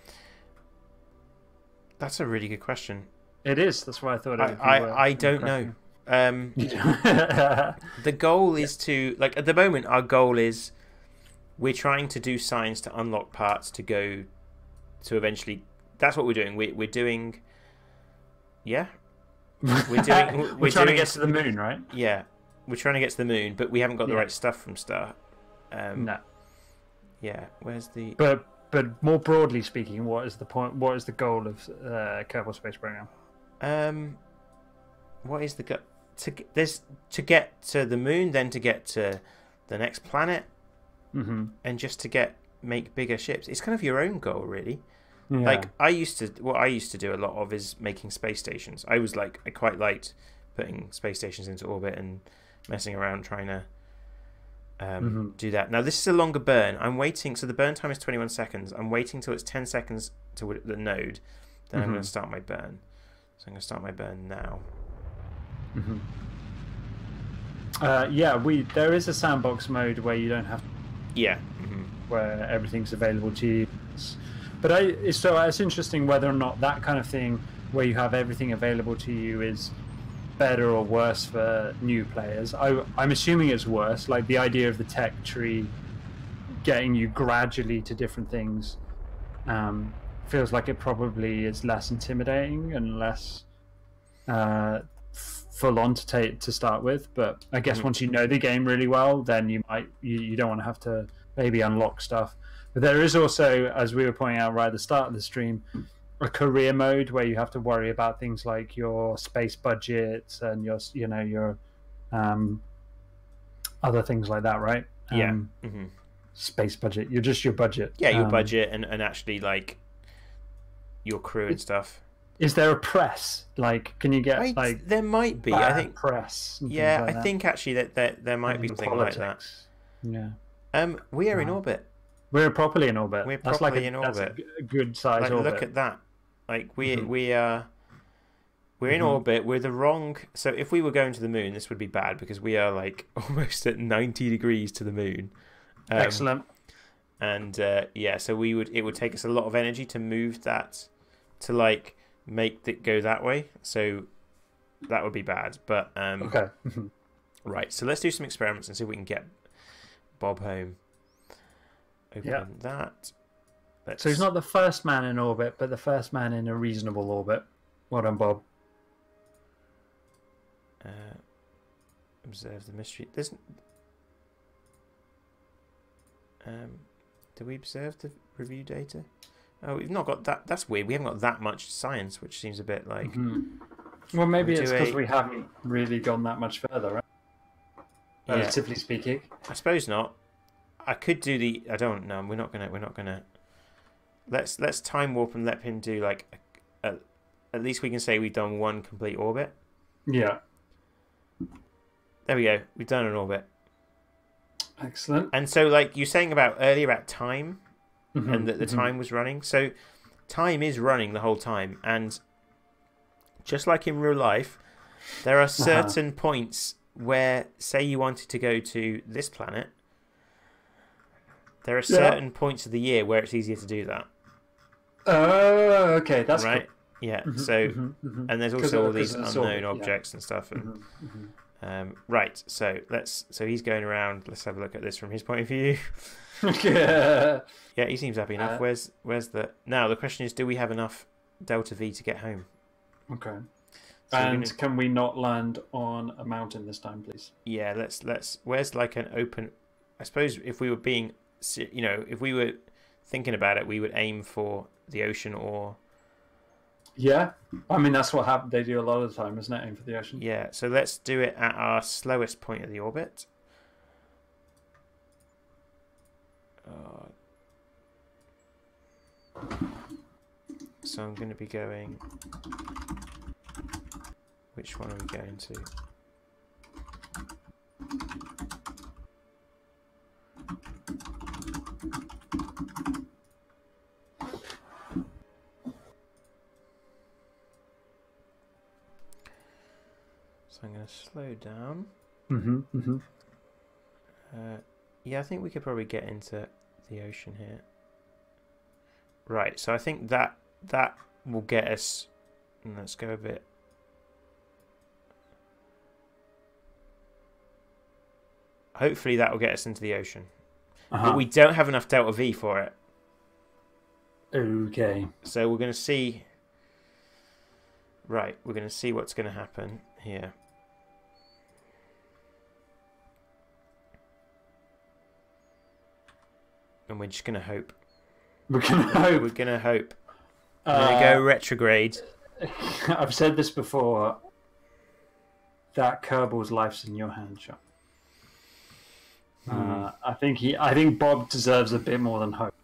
That's a really good question. It is. That's why I thought it would be I don't know. The goal is to, like, at the moment, our goal is we're trying to do science to unlock parts to go to eventually. That's what we're doing. We're doing. Yeah. We're trying to get to the moon, right? Yeah. We're trying to get to the moon, but we haven't got the right stuff from start. No. Yeah. Where's the? But more broadly speaking, what is the point? What is the goal of Kerbal Space Program? What is the goal? To get to the moon, then to get to the next planet, and just to make bigger ships. It's kind of your own goal, really. Yeah. Like what I used to do a lot of is making space stations. I quite liked putting space stations into orbit and messing around trying to do that. Now this is a longer burn. I'm waiting. So the burn time is 21 seconds. I'm waiting till it's 10 seconds to the node. Then I'm going to start my burn. So I'm going to start my burn now. There is a sandbox mode where you don't have. Yeah. Where everything's available to you. But it's interesting whether or not that kind of thing, where you have everything available to you, is better or worse for new players. I'm assuming it's worse. Like the idea of the tech tree getting you gradually to different things feels like it probably is less intimidating and less full on to start with. But I guess once you know the game really well, then you don't want to have to maybe unlock stuff. But there is also, as we were pointing out right at the start of the stream, a career mode where you have to worry about things like your space budget and your other things like that, right? Space budget. You're just your budget. Yeah, your budget and actually like your crew and stuff. Is there a press? Like, can you get like? There might be. I think press. Yeah, I think actually that there might be something like that. Yeah. We are in orbit. We're properly in orbit. We're properly in orbit. That's a good size orbit. Look at that. Like we are. We're in orbit. We're the wrong. So if we were going to the moon, this would be bad because we are like almost at 90 degrees to the moon. Excellent. And so it would take us a lot of energy to move that, to like make it go that way. So that would be bad. But okay. Right. So let's do some experiments and see if we can get Bob home. Open that. So he's not the first man in orbit, but the first man in a reasonable orbit. Well done, Bob. Observe the mystery. Do we observe the review data? Oh, we've not got that. That's weird. We haven't got that much science, which seems a bit like. Well, maybe it's because we haven't really gone that much further, right? Relatively speaking. I suppose not. I could do the. I don't know. We're not gonna. Let's time warp and let him do like. At least we can say we've done one complete orbit. Yeah. There we go. We've done an orbit. Excellent. And so, like you were saying earlier about time, and that the time was running. So, time is running the whole time, and just like in real life, there are certain points where, say, you wanted to go to this planet. There are certain points of the year where it's easier to do that. Oh, okay, that's right. Cool. Yeah. So, and there's also all these unknown objects and stuff. And, right. So he's going around. Let's have a look at this from his point of view. Yeah, he seems happy enough. Where's the now? The question is, do we have enough Delta V to get home? Okay. So and can we not land on a mountain this time, please? Yeah. Let's. Where's like an open? I suppose if we were being, if we were thinking about it, we would aim for the ocean or. Yeah, I mean that's what they do a lot of the time, isn't it? Aim for the ocean. Yeah, so let's do it at our slowest point of the orbit. So I'm going to be going. Which one are we going to? So I'm going to slow down. Yeah, I think we could probably get into the ocean here. Right, so I think that will get us. Let's go a bit. Hopefully that will get us into the ocean. But we don't have enough Delta V for it. Okay. So we're going to see. Right, we're going to see what's going to happen here. And we're just going to hope. We're going to hope. We're going to hope. I'm going to go retrograde. I've said this before. That Kerbal's life's in your hands, Sean. I think Bob deserves a bit more than hope.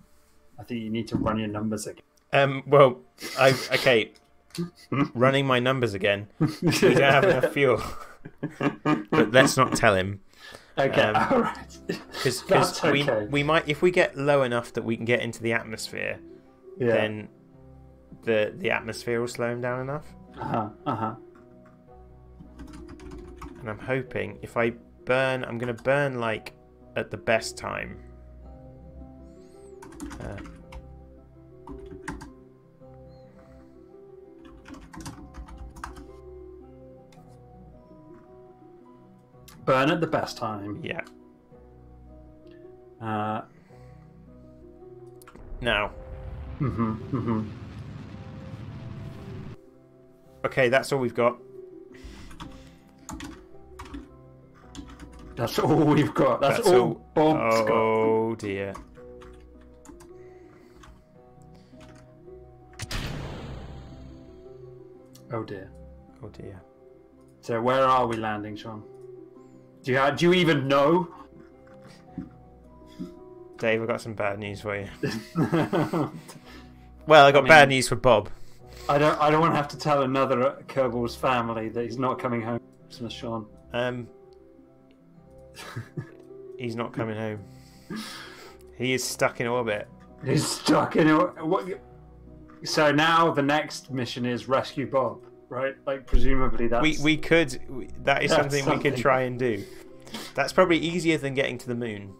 I think you need to run your numbers again. Well, okay. Running my numbers again. We don't have enough fuel. But let's not tell him. Okay, all right. Because we might, if we get low enough that we can get into the atmosphere, then the atmosphere will slow him down enough. And I'm hoping if I burn, I'm going to burn like at the best time. Burn at the best time. Yeah. now. Mm-hmm. Okay, that's all we've got. That's all we've got. That's all Bob's got. Oh dear. Oh dear. Oh dear. So where are we landing, Sean? Do you even know? Dave, I've got some bad news for you. Well, I got bad news for Bob. I don't want to have to tell another Kerbal's family that he's not coming home for Christmas, Sean. He's not coming home. He is stuck in orbit. He's stuck in orbit. So now the next mission is rescue Bob, right? Like presumably that's we could. That is something we could try and do. That's probably easier than getting to the moon.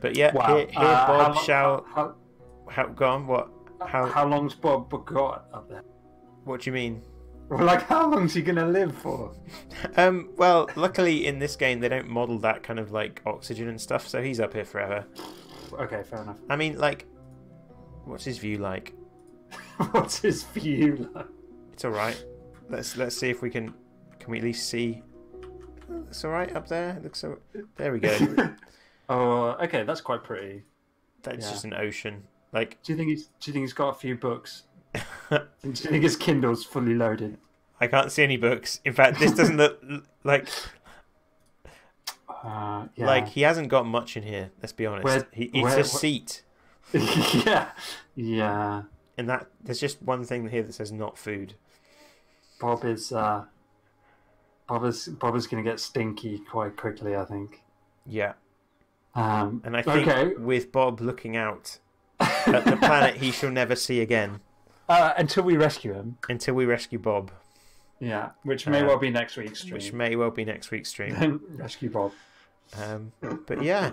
But yeah, wow. here Bob shall. How gone? What? How long's Bob got up there? What do you mean? Well, like how long's he gonna live for? Well, luckily in this game they don't model that kind of like oxygen and stuff, so he's up here forever. Okay, fair enough. I mean, like, what's his view like? What's his view like? It's all right. Let's see if we can we at least see. It's all right up there. It looks so. There we go. Oh, okay, that's quite pretty. That's just an ocean. Like, do you think he's got a few books? Do you think his Kindle's fully loaded? I can't see any books. In fact, this doesn't look like. Like he hasn't got much in here. Let's be honest. It's a seat. yeah. And that there's just one thing here that says not food. Bob is going to get stinky quite quickly, I think. Yeah. And I think with Bob looking out at the planet he shall never see again. Until we rescue him. Until we rescue Bob. Yeah, which may well be next week's stream. Then rescue Bob. But yeah.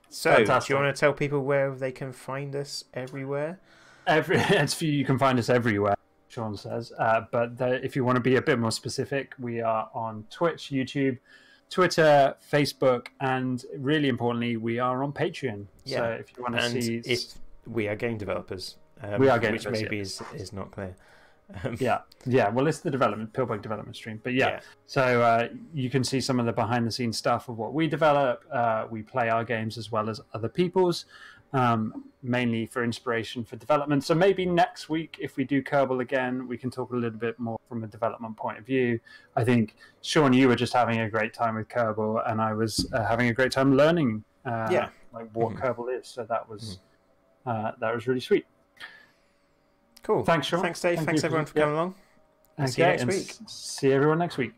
So, fantastic. Do you want to tell people where they can find us everywhere? You can find us everywhere, Sean says. But if you want to be a bit more specific, we are on Twitch, YouTube, Twitter, Facebook, and really importantly, we are on Patreon. Yeah. So if you want to see... if we are game developers. We are game which developers, maybe is not clear. Yeah. Well, it's the Pillbug development stream, but yeah. So you can see some of the behind-the-scenes stuff of what we develop. We play our games as well as other people's, mainly for inspiration for development. So maybe next week, if we do Kerbal again, we can talk a little bit more from a development point of view. I think Sean, you were just having a great time with Kerbal, and I was having a great time learning like what Kerbal is. So that was really sweet. Cool. Thanks, Sean. Thanks, Dave. Thanks, everyone, for coming along. Okay, see you next week. See everyone next week.